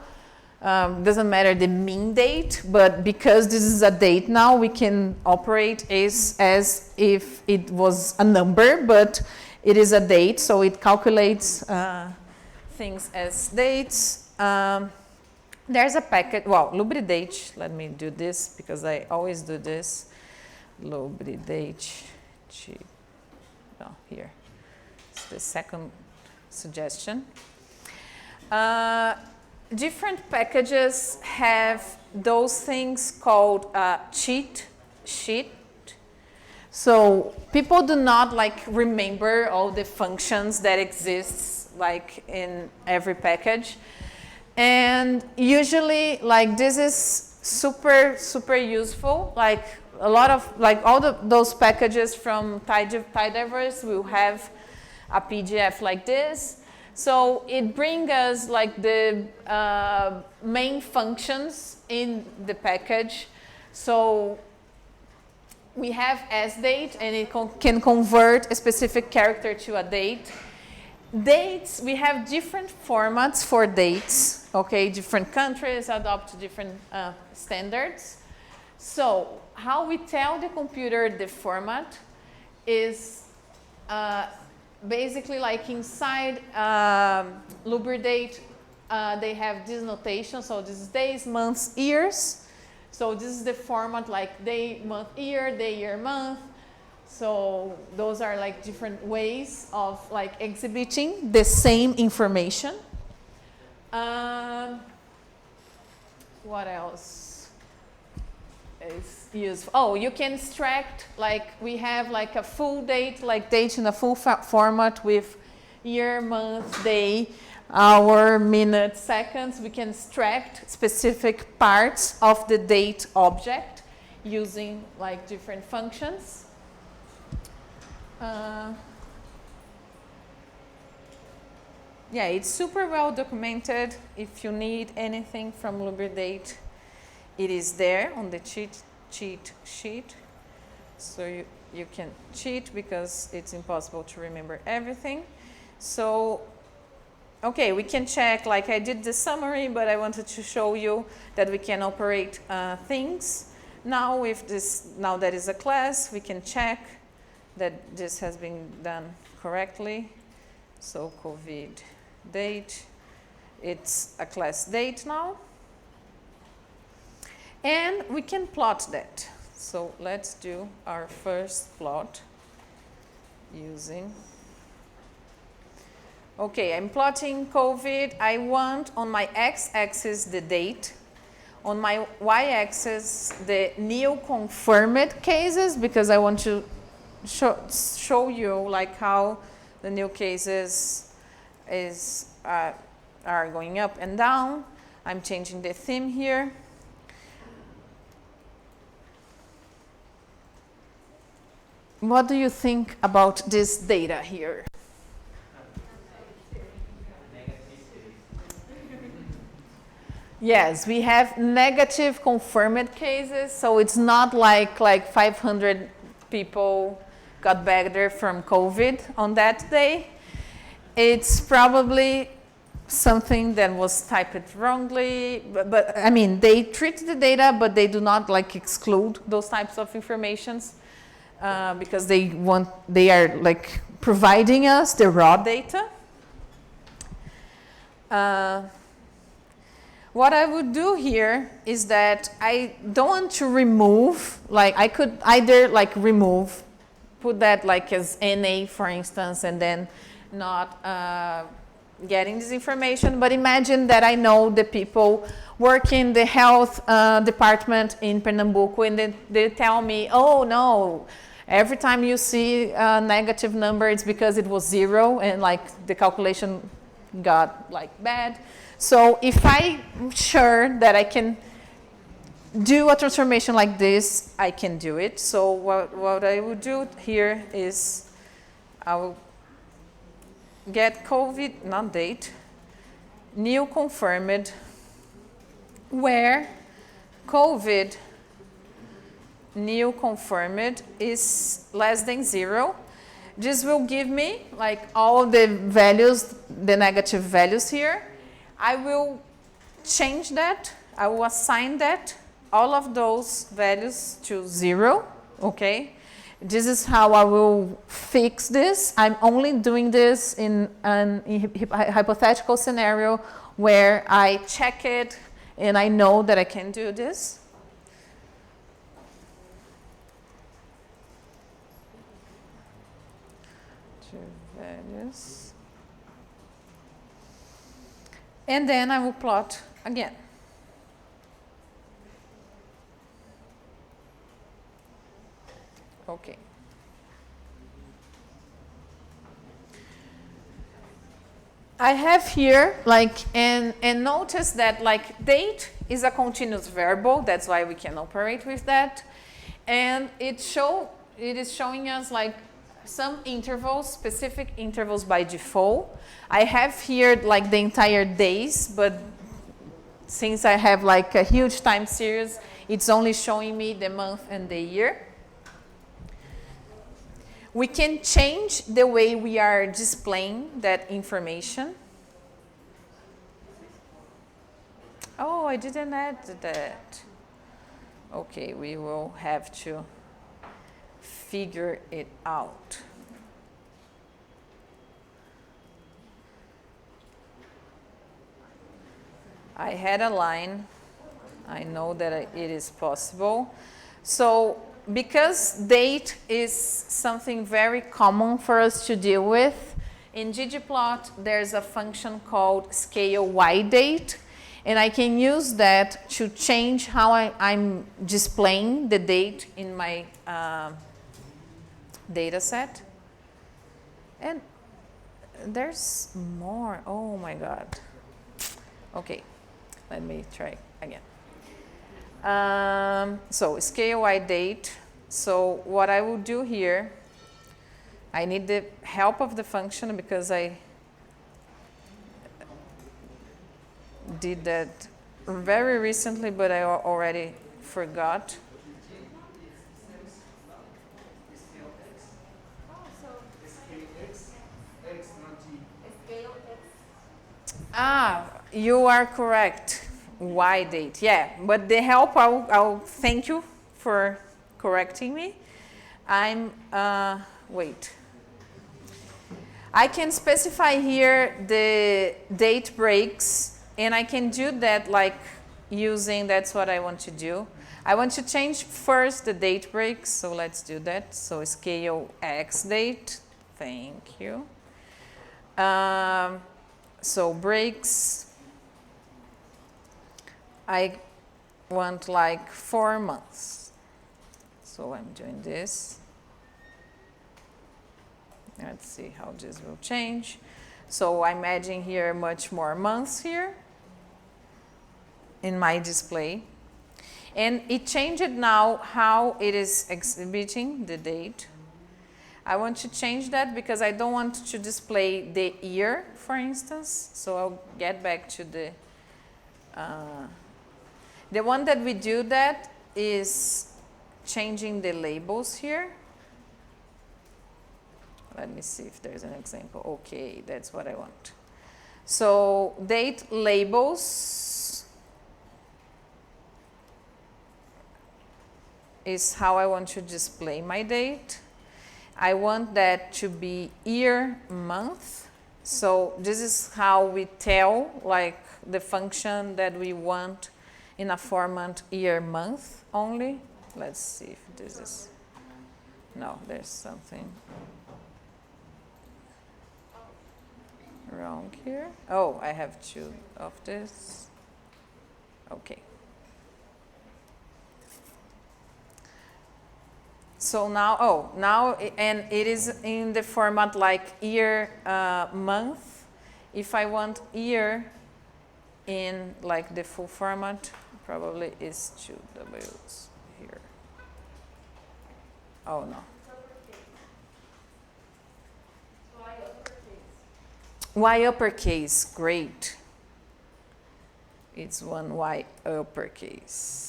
Doesn't matter the mean date, but because this is a date now, we can operate as if it was a number, but it is a date, so it calculates things as dates. There's a packet, well, LubriDate, let me do this because I always do this. LubriDate, here. It's the second suggestion. Different packages have those things called cheat sheet. So people do not like remember all the functions that exists like in every package. And usually like this is super useful. Like a lot of, like all those packages from Tidyverse will have a PDF like this. So it brings us like the main functions in the package. So we have asDate, and it can convert a specific character to a date. Dates, we have different formats for dates, okay? Different countries adopt different standards. So how we tell the computer the format is basically like inside LubriDate, they have this notation. So this is days, months, years. So this is the format like day, month, year, month. So those are like different ways of like exhibiting the same information. What else is useful? Oh, you can extract, like we have like a full date, like date in a full format with year, month, day, hour, minute, seconds. We can extract specific parts of the date object using like different functions. Yeah, it's super well documented. If you need anything from LibreDate, it is there on the cheat sheet. So you can cheat because it's impossible to remember everything. So, okay, we can check, like I did the summary, but I wanted to show you that we can operate things. Now with this, now that is a class, we can check that this has been done correctly. So COVID date, it's a class date now. And we can plot that. So let's do our first plot using, okay, I'm plotting COVID. I want on my x-axis the date, on my y-axis the new confirmed cases, because I want to show you like how the new cases are going up and down. I'm changing the theme here. What do you think about this data here? Yes, we have negative confirmed cases, so it's not like 500 people got better from COVID on that day. It's probably something that was typed wrongly, but I mean, they treat the data, but they do not like exclude those types of informations because they are like providing us the raw data. What I would do here is that I don't want to remove, like I could either like remove, put that like as NA for instance, and then not getting this information, but imagine that I know the people work in the health department in Pernambuco, and they tell me, oh no, every time you see a negative number, it's because it was 0 and like the calculation got like bad. So if I'm sure that I can do a transformation like this, I can do it. So what I would do here is I will get COVID, not date, new confirmed, where COVID new confirmed is less than 0. This will give me like all the values, the negative values here. I will change that. I will assign that, all of those values to 0, okay? This is how I will fix this. I'm only doing this in a hypothetical scenario where I check it and I know that I can do this. Two values. And then I will plot again. Okay. I have here like, and notice that like date is a continuous variable. That's why we can operate with that. And it is showing us like some intervals, specific intervals by default. I have here like the entire days, but since I have like a huge time series, it's only showing me the month and the year. We can change the way we are displaying that information. Oh, I didn't add that. Okay, we will have to figure it out. I had a line. I know that it is possible. So because date is something very common for us to deal with, in Ggplot there's a function called scale y date, and I can use that to change how I'm displaying the date in my data set. And there's more. Oh my God. Okay, let me try again. So scale y date. So what I will do here, I need the help of the function because I did that very recently, but I already forgot. You are correct. Y date, yeah. But the help, I'll thank you for correcting me. Wait. I can specify here the date breaks, and I can do that like using, that's what I want to do. I want to change first the date breaks, so let's do that. So scale X date, thank you. So breaks, I want like 4 months. So I'm doing this. Let's see how this will change. So I'm adding here much more months here in my display. And it changed now how it is exhibiting the date. I want to change that because I don't want to display the year, for instance. So I'll get back to the one that we do that is changing the labels here. Let me see if there's an example. Okay, that's what I want. So date labels is how I want to display my date. I want that to be year, month. So this is how we tell like the function that we want in a format year, month only. Let's see if this is, no, there's something wrong here. Oh, I have two of this. Okay. So now, and it is in the format like year, month. If I want year in like the full format, probably is 2 W's here. Oh no. Y uppercase, great. It's one Y uppercase.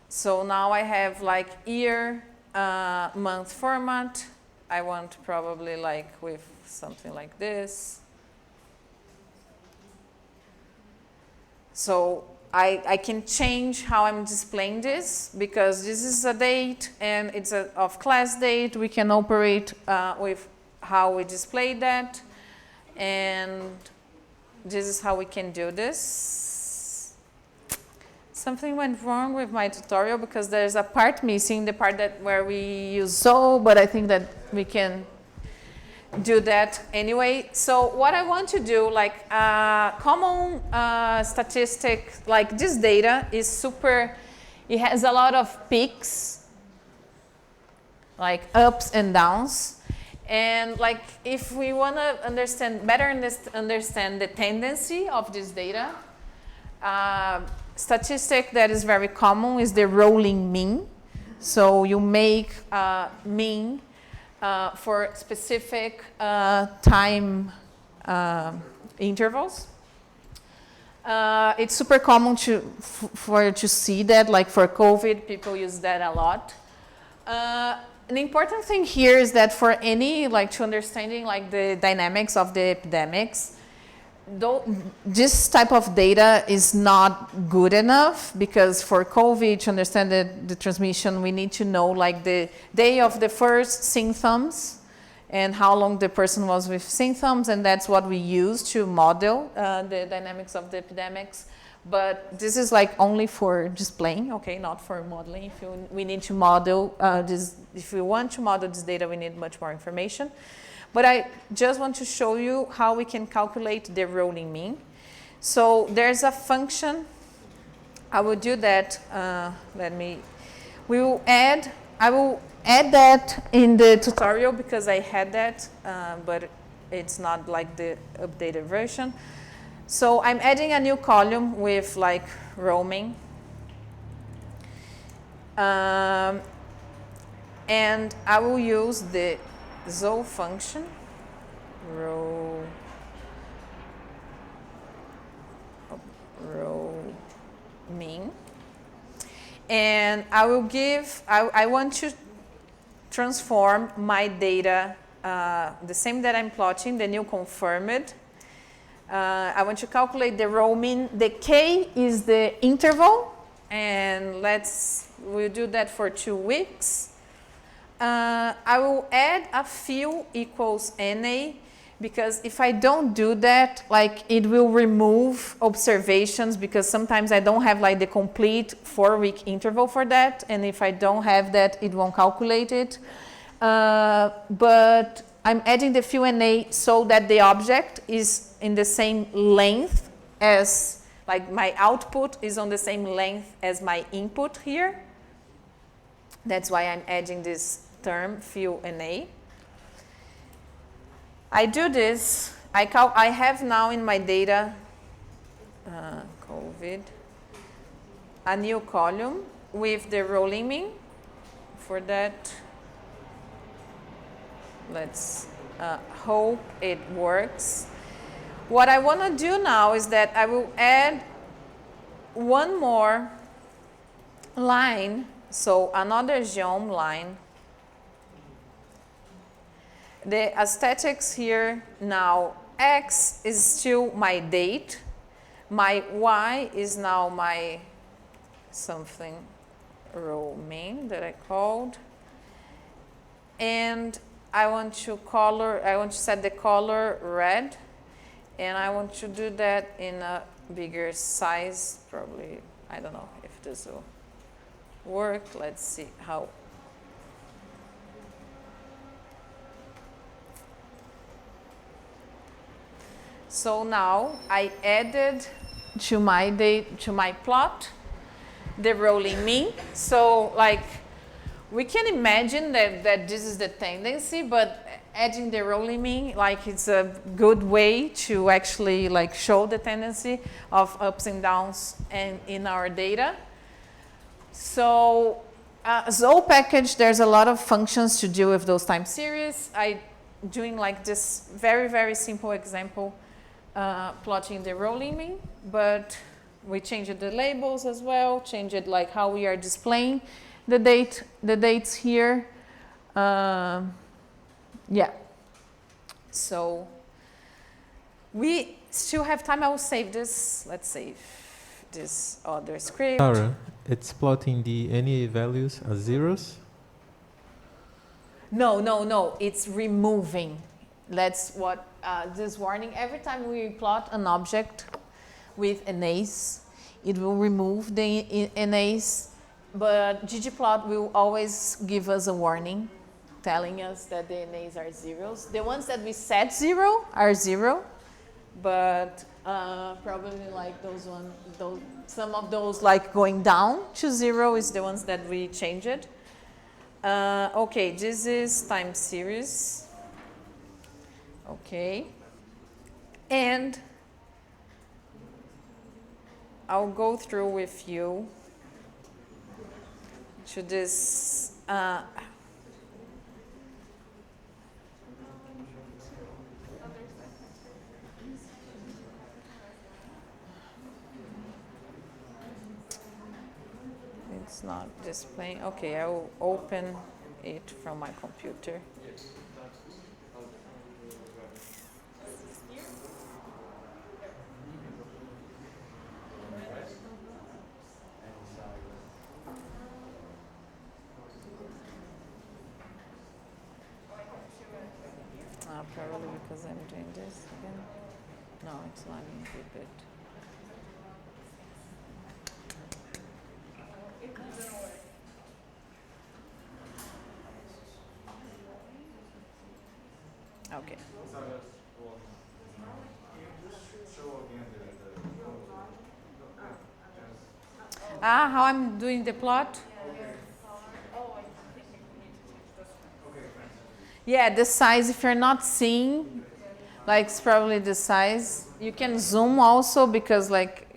So now I have like year, month format. I want probably like with something like this. So I can change how I'm displaying this because this is a date and it's a of class date. We can operate with how we display that, and this is how we can do this. Something went wrong with my tutorial because there's a part missing, the part that where we use so, but I think that we can do that anyway. So what I want to do, like common statistic, like this data is super, it has a lot of peaks, like ups and downs. And like if we want to better understand the tendency of this data, statistic that is very common is the rolling mean. So you make mean for specific time intervals. It's super common to see that, like for COVID, people use that a lot. An important thing here is that for any, like to understanding like the dynamics of the epidemics, this type of data is not good enough because for COVID, to understand the transmission, we need to know like the day of the first symptoms and how long the person was with symptoms, and that's what we use to model the dynamics of the epidemics. But this is like only for displaying, okay, not for modeling. If we need to model this, if we want to model this data, we need much more information. But I just want to show you how we can calculate the rolling mean. So there's a function. I will do that. I will add that in the tutorial because I had that, but it's not like the updated version. So I'm adding a new column with like row mean. And I will use the zo function, row mean. And I will give, I want to transform my data, the same that I'm plotting, the new confirmed. I want to calculate the row mean. The K is the interval, and we'll do that for 2 weeks. I will add a fill equals NA, because if I don't do that, like it will remove observations, because sometimes I don't have like the complete 4-week interval for that, and if I don't have that, it won't calculate it. But I'm adding the fill NA so that the object is in the same length as, like my output is on the same length as my input here. That's why I'm adding this term, fill NA. I do this, I have now in my data, COVID, a new column with the rolling mean. For that, let's hope it works. What I want to do now is that I will add one more line, so another geom line. The aesthetics here now, X is still my date. My Y is now my something row mean that I called. And I want to set the color red. And I want to do that in a bigger size, probably, I don't know if this will work. Let's see how. So now I added to my plot the rolling mean. So like we can imagine that this is the tendency, but adding the rolling mean, like it's a good way to actually like show the tendency of ups and downs and in our data. So zo package, there's a lot of functions to deal with those time series. I doing like this very, very simple example, plotting the rolling mean, but we changed the labels as well, changed like how we are displaying the dates here. Yeah. So we still have time. I will save this. Let's save this other script. Sara, it's plotting the NA values as zeros? No. It's removing. That's what this warning. Every time we plot an object with NAs, it will remove the NAs. But Ggplot will always give us a warning telling us that the NAs are zeros. The ones that we set 0 are 0, but probably like some of those like going down to 0 is the ones that we changed. Okay, this is time series. Okay, and I'll go through with you to this. It's not displaying. Okay, I will open it from my computer. Probably because I'm doing this again. No, it's not in Ggplot. Okay. How I'm doing the plot? Yeah, the size, if you're not seeing, like it's probably the size. You can zoom also because like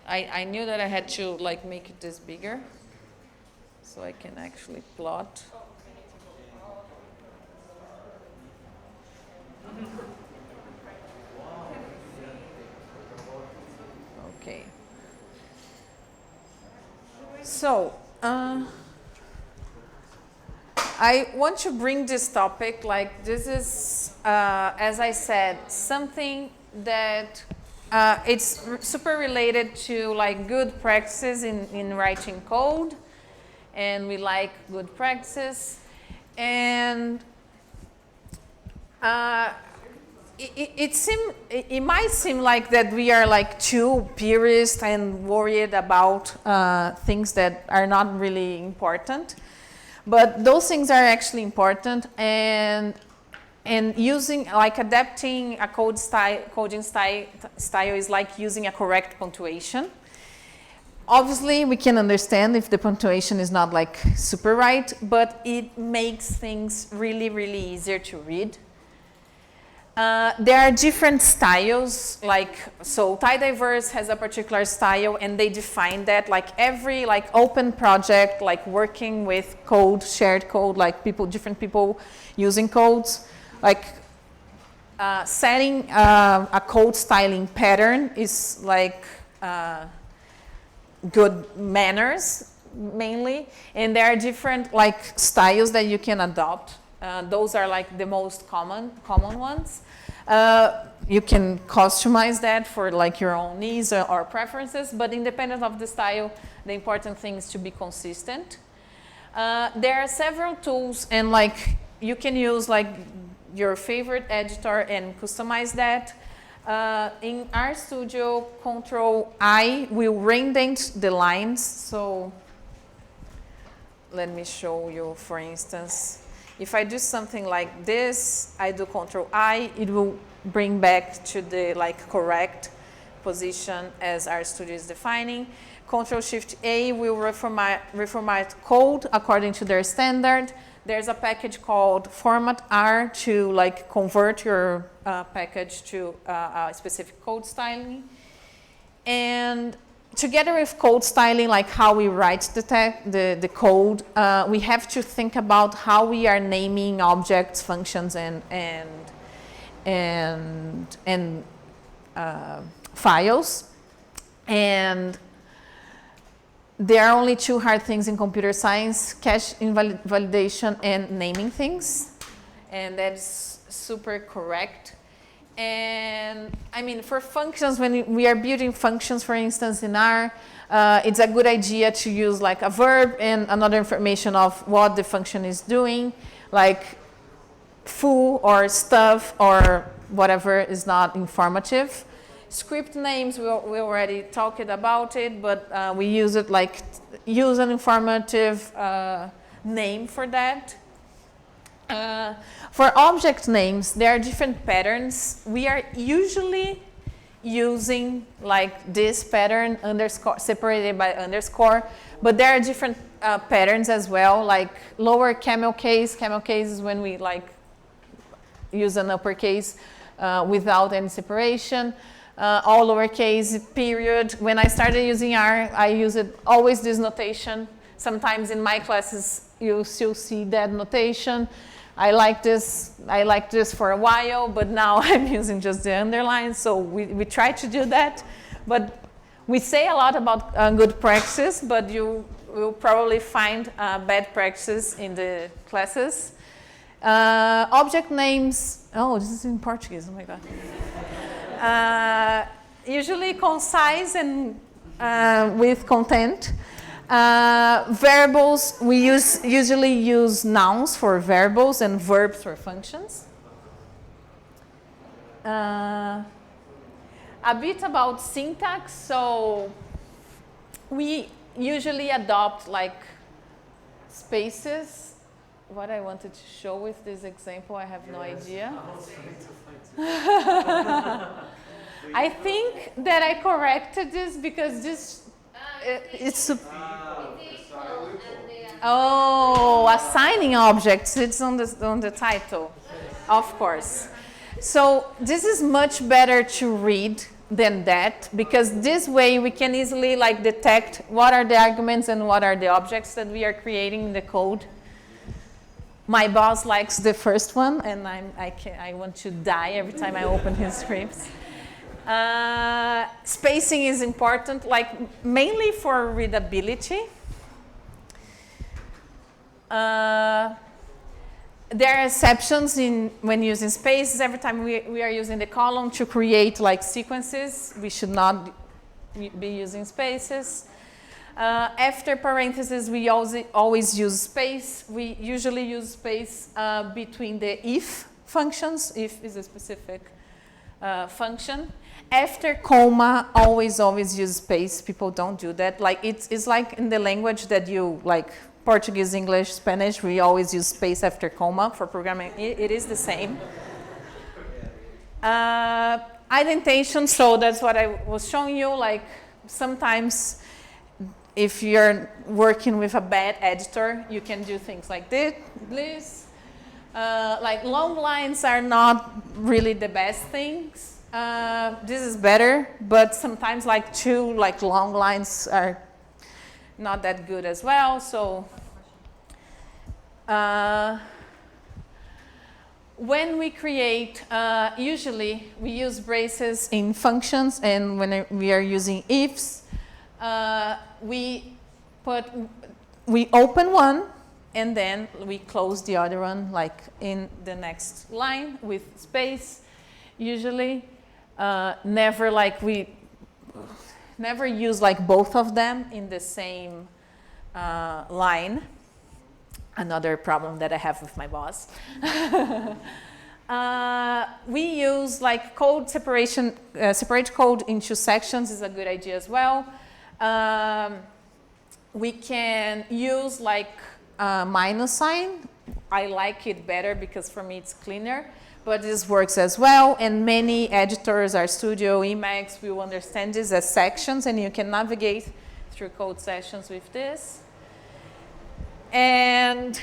I knew that I had to like make it this bigger. So I can actually plot. Okay. So, I want to bring this topic, like this is, as I said, something that it's super related to like good practices in writing code, and we like good practices, and it might seem like that we are like too purist and worried about things that are not really important, but those things are actually important, and using like adapting a coding style is like using a correct punctuation. Obviously, we can understand if the punctuation is not like super right, but it makes things really, really easier to read. There are different styles, like, so Tidyverse has a particular style and they define that, like every like open project, like working with code, shared code, like different people using codes, like setting a code styling pattern is like good manners mainly, and there are different like styles that you can adopt. Those are like the most common ones. You can customize that for like your own needs or preferences, but independent of the style, the important thing is to be consistent. There are several tools, and like you can use like your favorite editor and customize that. In RStudio, Ctrl-I will indent the lines. So let me show you, for instance. If I do something like this, I do Ctrl-I, it will bring back to the like correct position as RStudio is defining. Ctrl-Shift-A will reformat code according to their standard. There's a package called Format R to like convert your package to a specific code styling. And together with code styling, like how we write the code, we have to think about how we are naming objects, functions, and files. And there are only two hard things in computer science: cache invalidation and naming things. And that's super correct. And I mean, for functions, when we are building functions, for instance, in R, it's a good idea to use like a verb and another information of what the function is doing, like foo or stuff or whatever is not informative. Script names, we already talked about it, but we use it like, use an informative name for that. For object names, there are different patterns. We are usually using like this pattern, underscore, separated by underscore, but there are different patterns as well, like lower camel case. Camel case is when we like use an uppercase without any separation. All lowercase, period. When I started using R, I use it always this notation. Sometimes in my classes, you still see that notation. I like this for a while, but now I'm using just the underline. So we try to do that, but we say a lot about good practices, but you will probably find bad practices in the classes. Object names, oh, this is in Portuguese, oh my God. Usually concise and with content. Variables, we usually use nouns for variables and verbs for functions. A bit about syntax. So we usually adopt like spaces what I wanted to show with this example, I have no idea. I think that I corrected this because this it's assigning objects. It's on the title, of course. So this is much better to read than that, because this way we can easily like detect what are the arguments and what are the objects that we are creating in the code. My boss likes the first one, and I want to die every time I open his scripts. Spacing is important, like mainly for readability. There are exceptions when using spaces. Every time we are using the column to create like sequences, we should not be using spaces. After parentheses, we always use space. We usually use space between the if functions. If is a specific function. After comma, always use space. People don't do that. Like it's like in the language that you like. Portuguese, English, Spanish, we always use space after comma for programming. It is the same. Indentation, so that's what I was showing you. Like sometimes if you're working with a bad editor, you can do things like this. Like long lines are not really the best things. This is better, but sometimes like two like long lines are not that good as well. So when we create, usually we use braces in functions, and when we are using ifs, we open one and then we close the other one, like in the next line with space. Usually, never use like both of them in the same line. Another problem that I have with my boss. We use like code separation, separate code into sections is a good idea as well. We can use like minus sign. I like it better because for me it's cleaner. But this works as well, and many editors, RStudio, Emacs, will understand this as sections, and you can navigate through code sections with this. And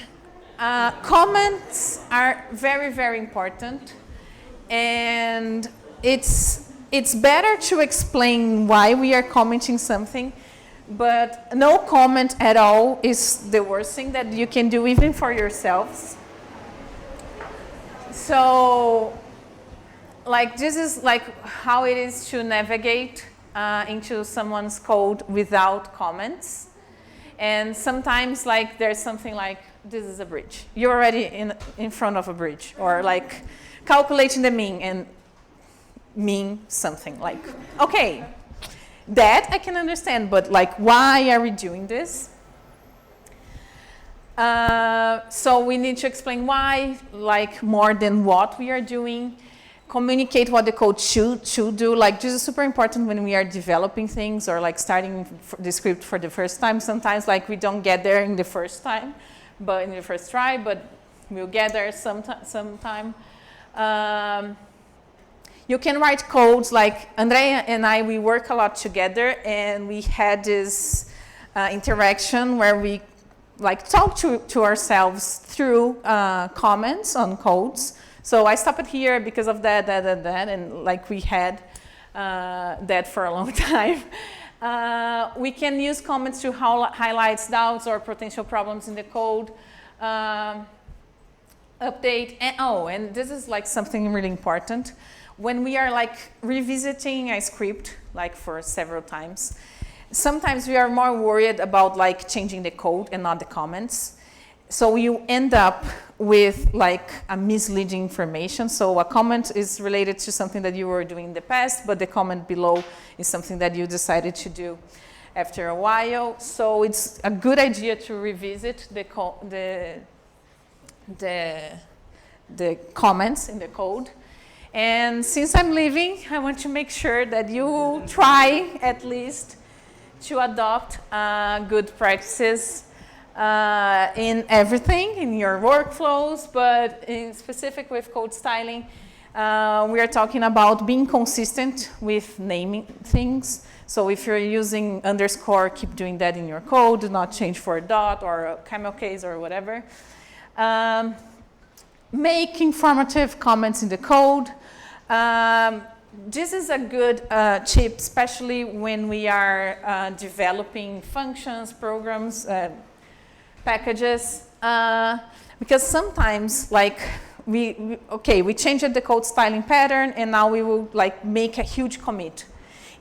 comments are very, very important, and it's better to explain why we are commenting something, but no comment at all is the worst thing that you can do even for yourselves. So, like this is like how it is to navigate into someone's code without comments. And sometimes like there's something like, this is a bridge. You're already in front of a bridge. Or like calculating the mean and mean something like, okay, that I can understand, but like why are we doing this? So we need to explain why, like more than what we are doing, communicate what the code should do. Like this is super important when we are developing things or like starting the script for the first time. Sometimes like we don't get there in the first time, but in the first try, but we'll get there sometime. You can write codes like Andrea and I, we work a lot together, and we had this interaction where we like talk to ourselves through comments on codes. So I stopped here because of that, and like we had that for a long time. We can use comments to highlight doubts or potential problems in the code, update, and this is like something really important. When we are like revisiting a script, like for several times, sometimes we are more worried about like changing the code and not the comments. So you end up with like a misleading information. So a comment is related to something that you were doing in the past, but the comment below is something that you decided to do after a while. So it's a good idea to revisit the comments in the code. And since I'm leaving, I want to make sure that you try at least to adopt good practices. in everything, in your workflows, but in specific with code styling, we are talking about being consistent with naming things. So if you're using underscore, keep doing that in your code, do not change for a dot or a camel case or whatever. Make informative comments in the code. This is a good tip, especially when we are developing functions, programs, packages, because sometimes like we changed the code styling pattern and now we will like make a huge commit.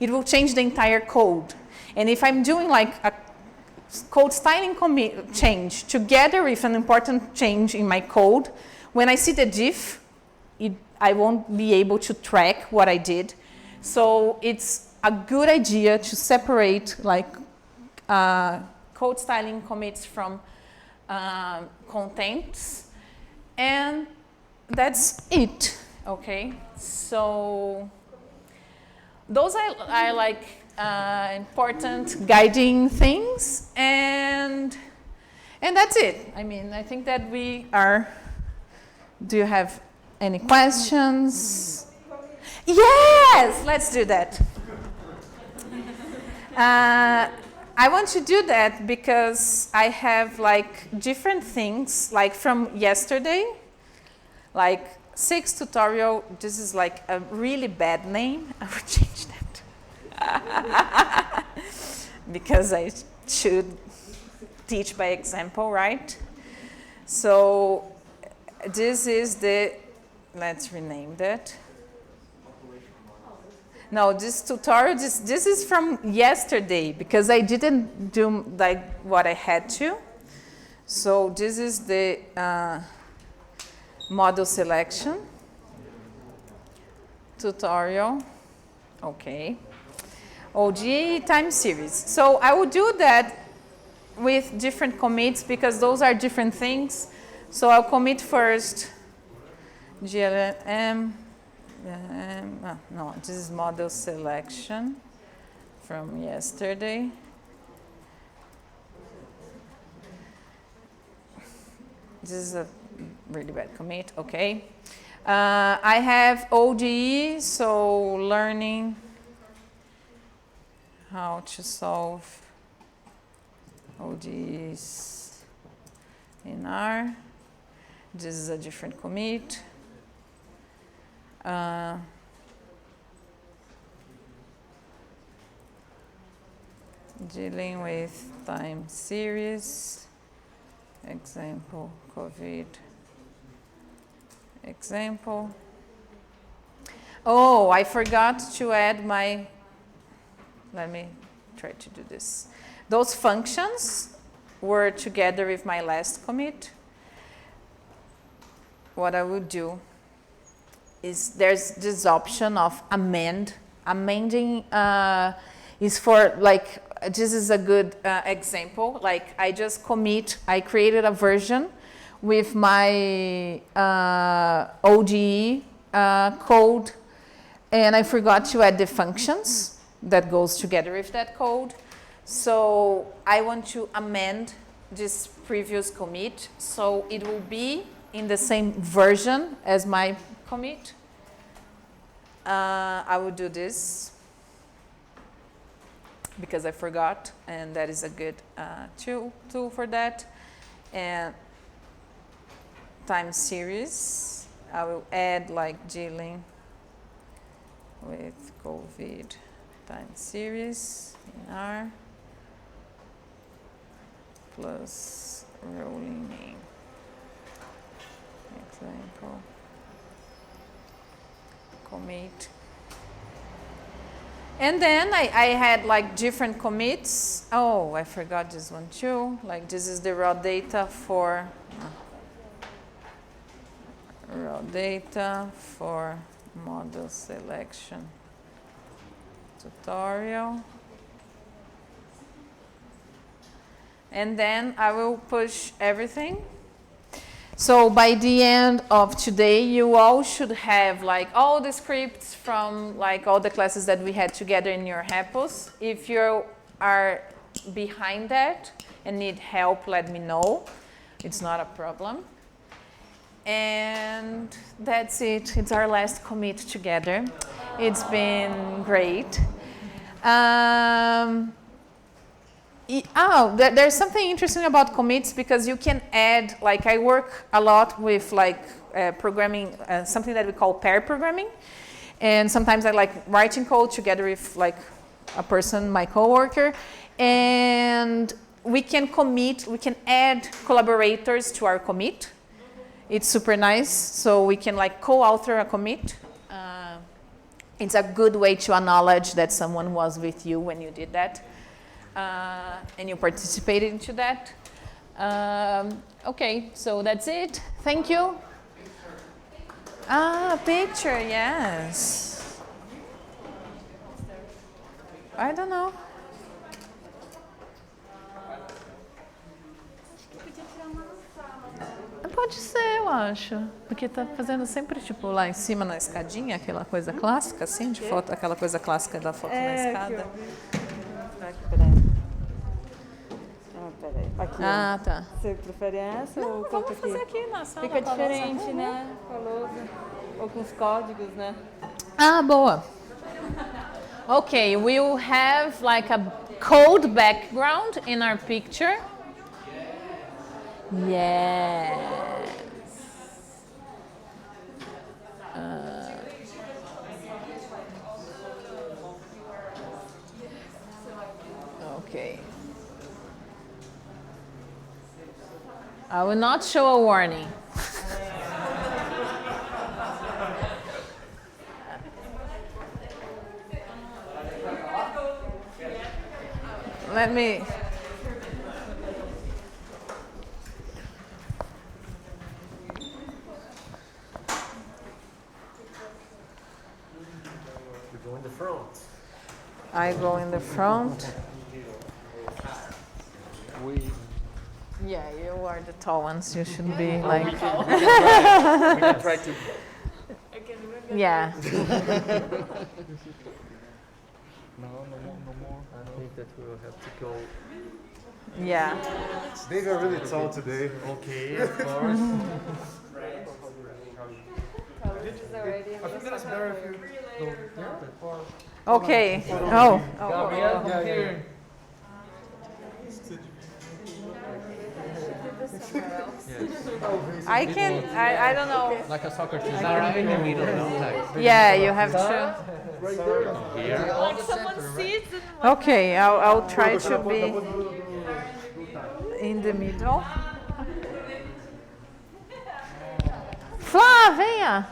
It will change the entire code. And if I'm doing like a code styling commit change together with an important change in my code, when I see the diff, I won't be able to track what I did. So it's a good idea to separate like code styling commits from contents, and that's it, okay? So those are like important guiding things, and that's it. I mean, I think that we are, do you have any questions? Yes, let's do that. I want to do that because I have like different things, like from yesterday, like 6 tutorial. This is like a really bad name. I would change that because I should teach by example, right? So this is the, let's rename that. No, this tutorial, this is from yesterday because I didn't do like what I had to. So this is the model selection tutorial. Okay. OGE time series. So I will do that with different commits because those are different things. So I'll commit first GLM. No, this is model selection from yesterday. This is a really bad commit, okay. I have ODE, so learning how to solve ODEs in R. This is a different commit. Dealing with time series, example, COVID, example. Oh, I forgot to add my, let me try to do this. Those functions were together with my last commit. What I would do is there's this option of amend. Amending is for like, this is a good example. Like I just commit, I created a version with my ODE code, and I forgot to add the functions that goes together with that code. So I want to amend this previous commit so it will be in the same version as my commit. I will do this because I forgot, and that is a good tool for that. And time series, I will add like dealing with COVID time series in R plus rolling in. Example, commit. And then I had like different commits. Oh, I forgot this one too. Like this is the raw data for model selection tutorial. And then I will push everything. So by the end of today, you all should have like all the scripts from like all the classes that we had together in your repos. If you are behind that, and need help, let me know. It's not a problem. And that's it. It's our last commit together. It's been great. There's something interesting about commits because you can add, like I work a lot with like programming, something that we call pair programming. And sometimes I like writing code together with like a person, my coworker. And we can commit, we can add collaborators to our commit. It's super nice, so we can like co-author a commit. It's a good way to acknowledge that someone was with you when you did that, and you participated into that. Okay, so that's it. Thank you. Picture, yes. I don't know. Pode ser, eu acho. Porque tá fazendo sempre, tipo, lá em cima na escadinha, aquela coisa clássica, assim, de foto, aquela coisa clássica da foto na escada. Peraí. Aqui, Tá. Você prefere essa Não, ou vamos fazer aqui na sala. Fica com a diferente, nossa- né? Com a lousa. Ou com os códigos, né? Boa. Okay, we will have like a code background in our picture. Yes. Okay. I will not show a warning. Let me. I go in the front. Yeah, you are the tall ones. You should be like. We can try to. Yeah. No more. I think that we will have to go. Yeah. They got really tall today. Okay, of course. I think that's better if you go there. Okay. Gabriel, come here. I can. I don't know. Like a soccer team. Sara in the middle, no? Yeah, you have to. Here. Like someone sits and Okay, I'll try to be in the middle. Flá, venha.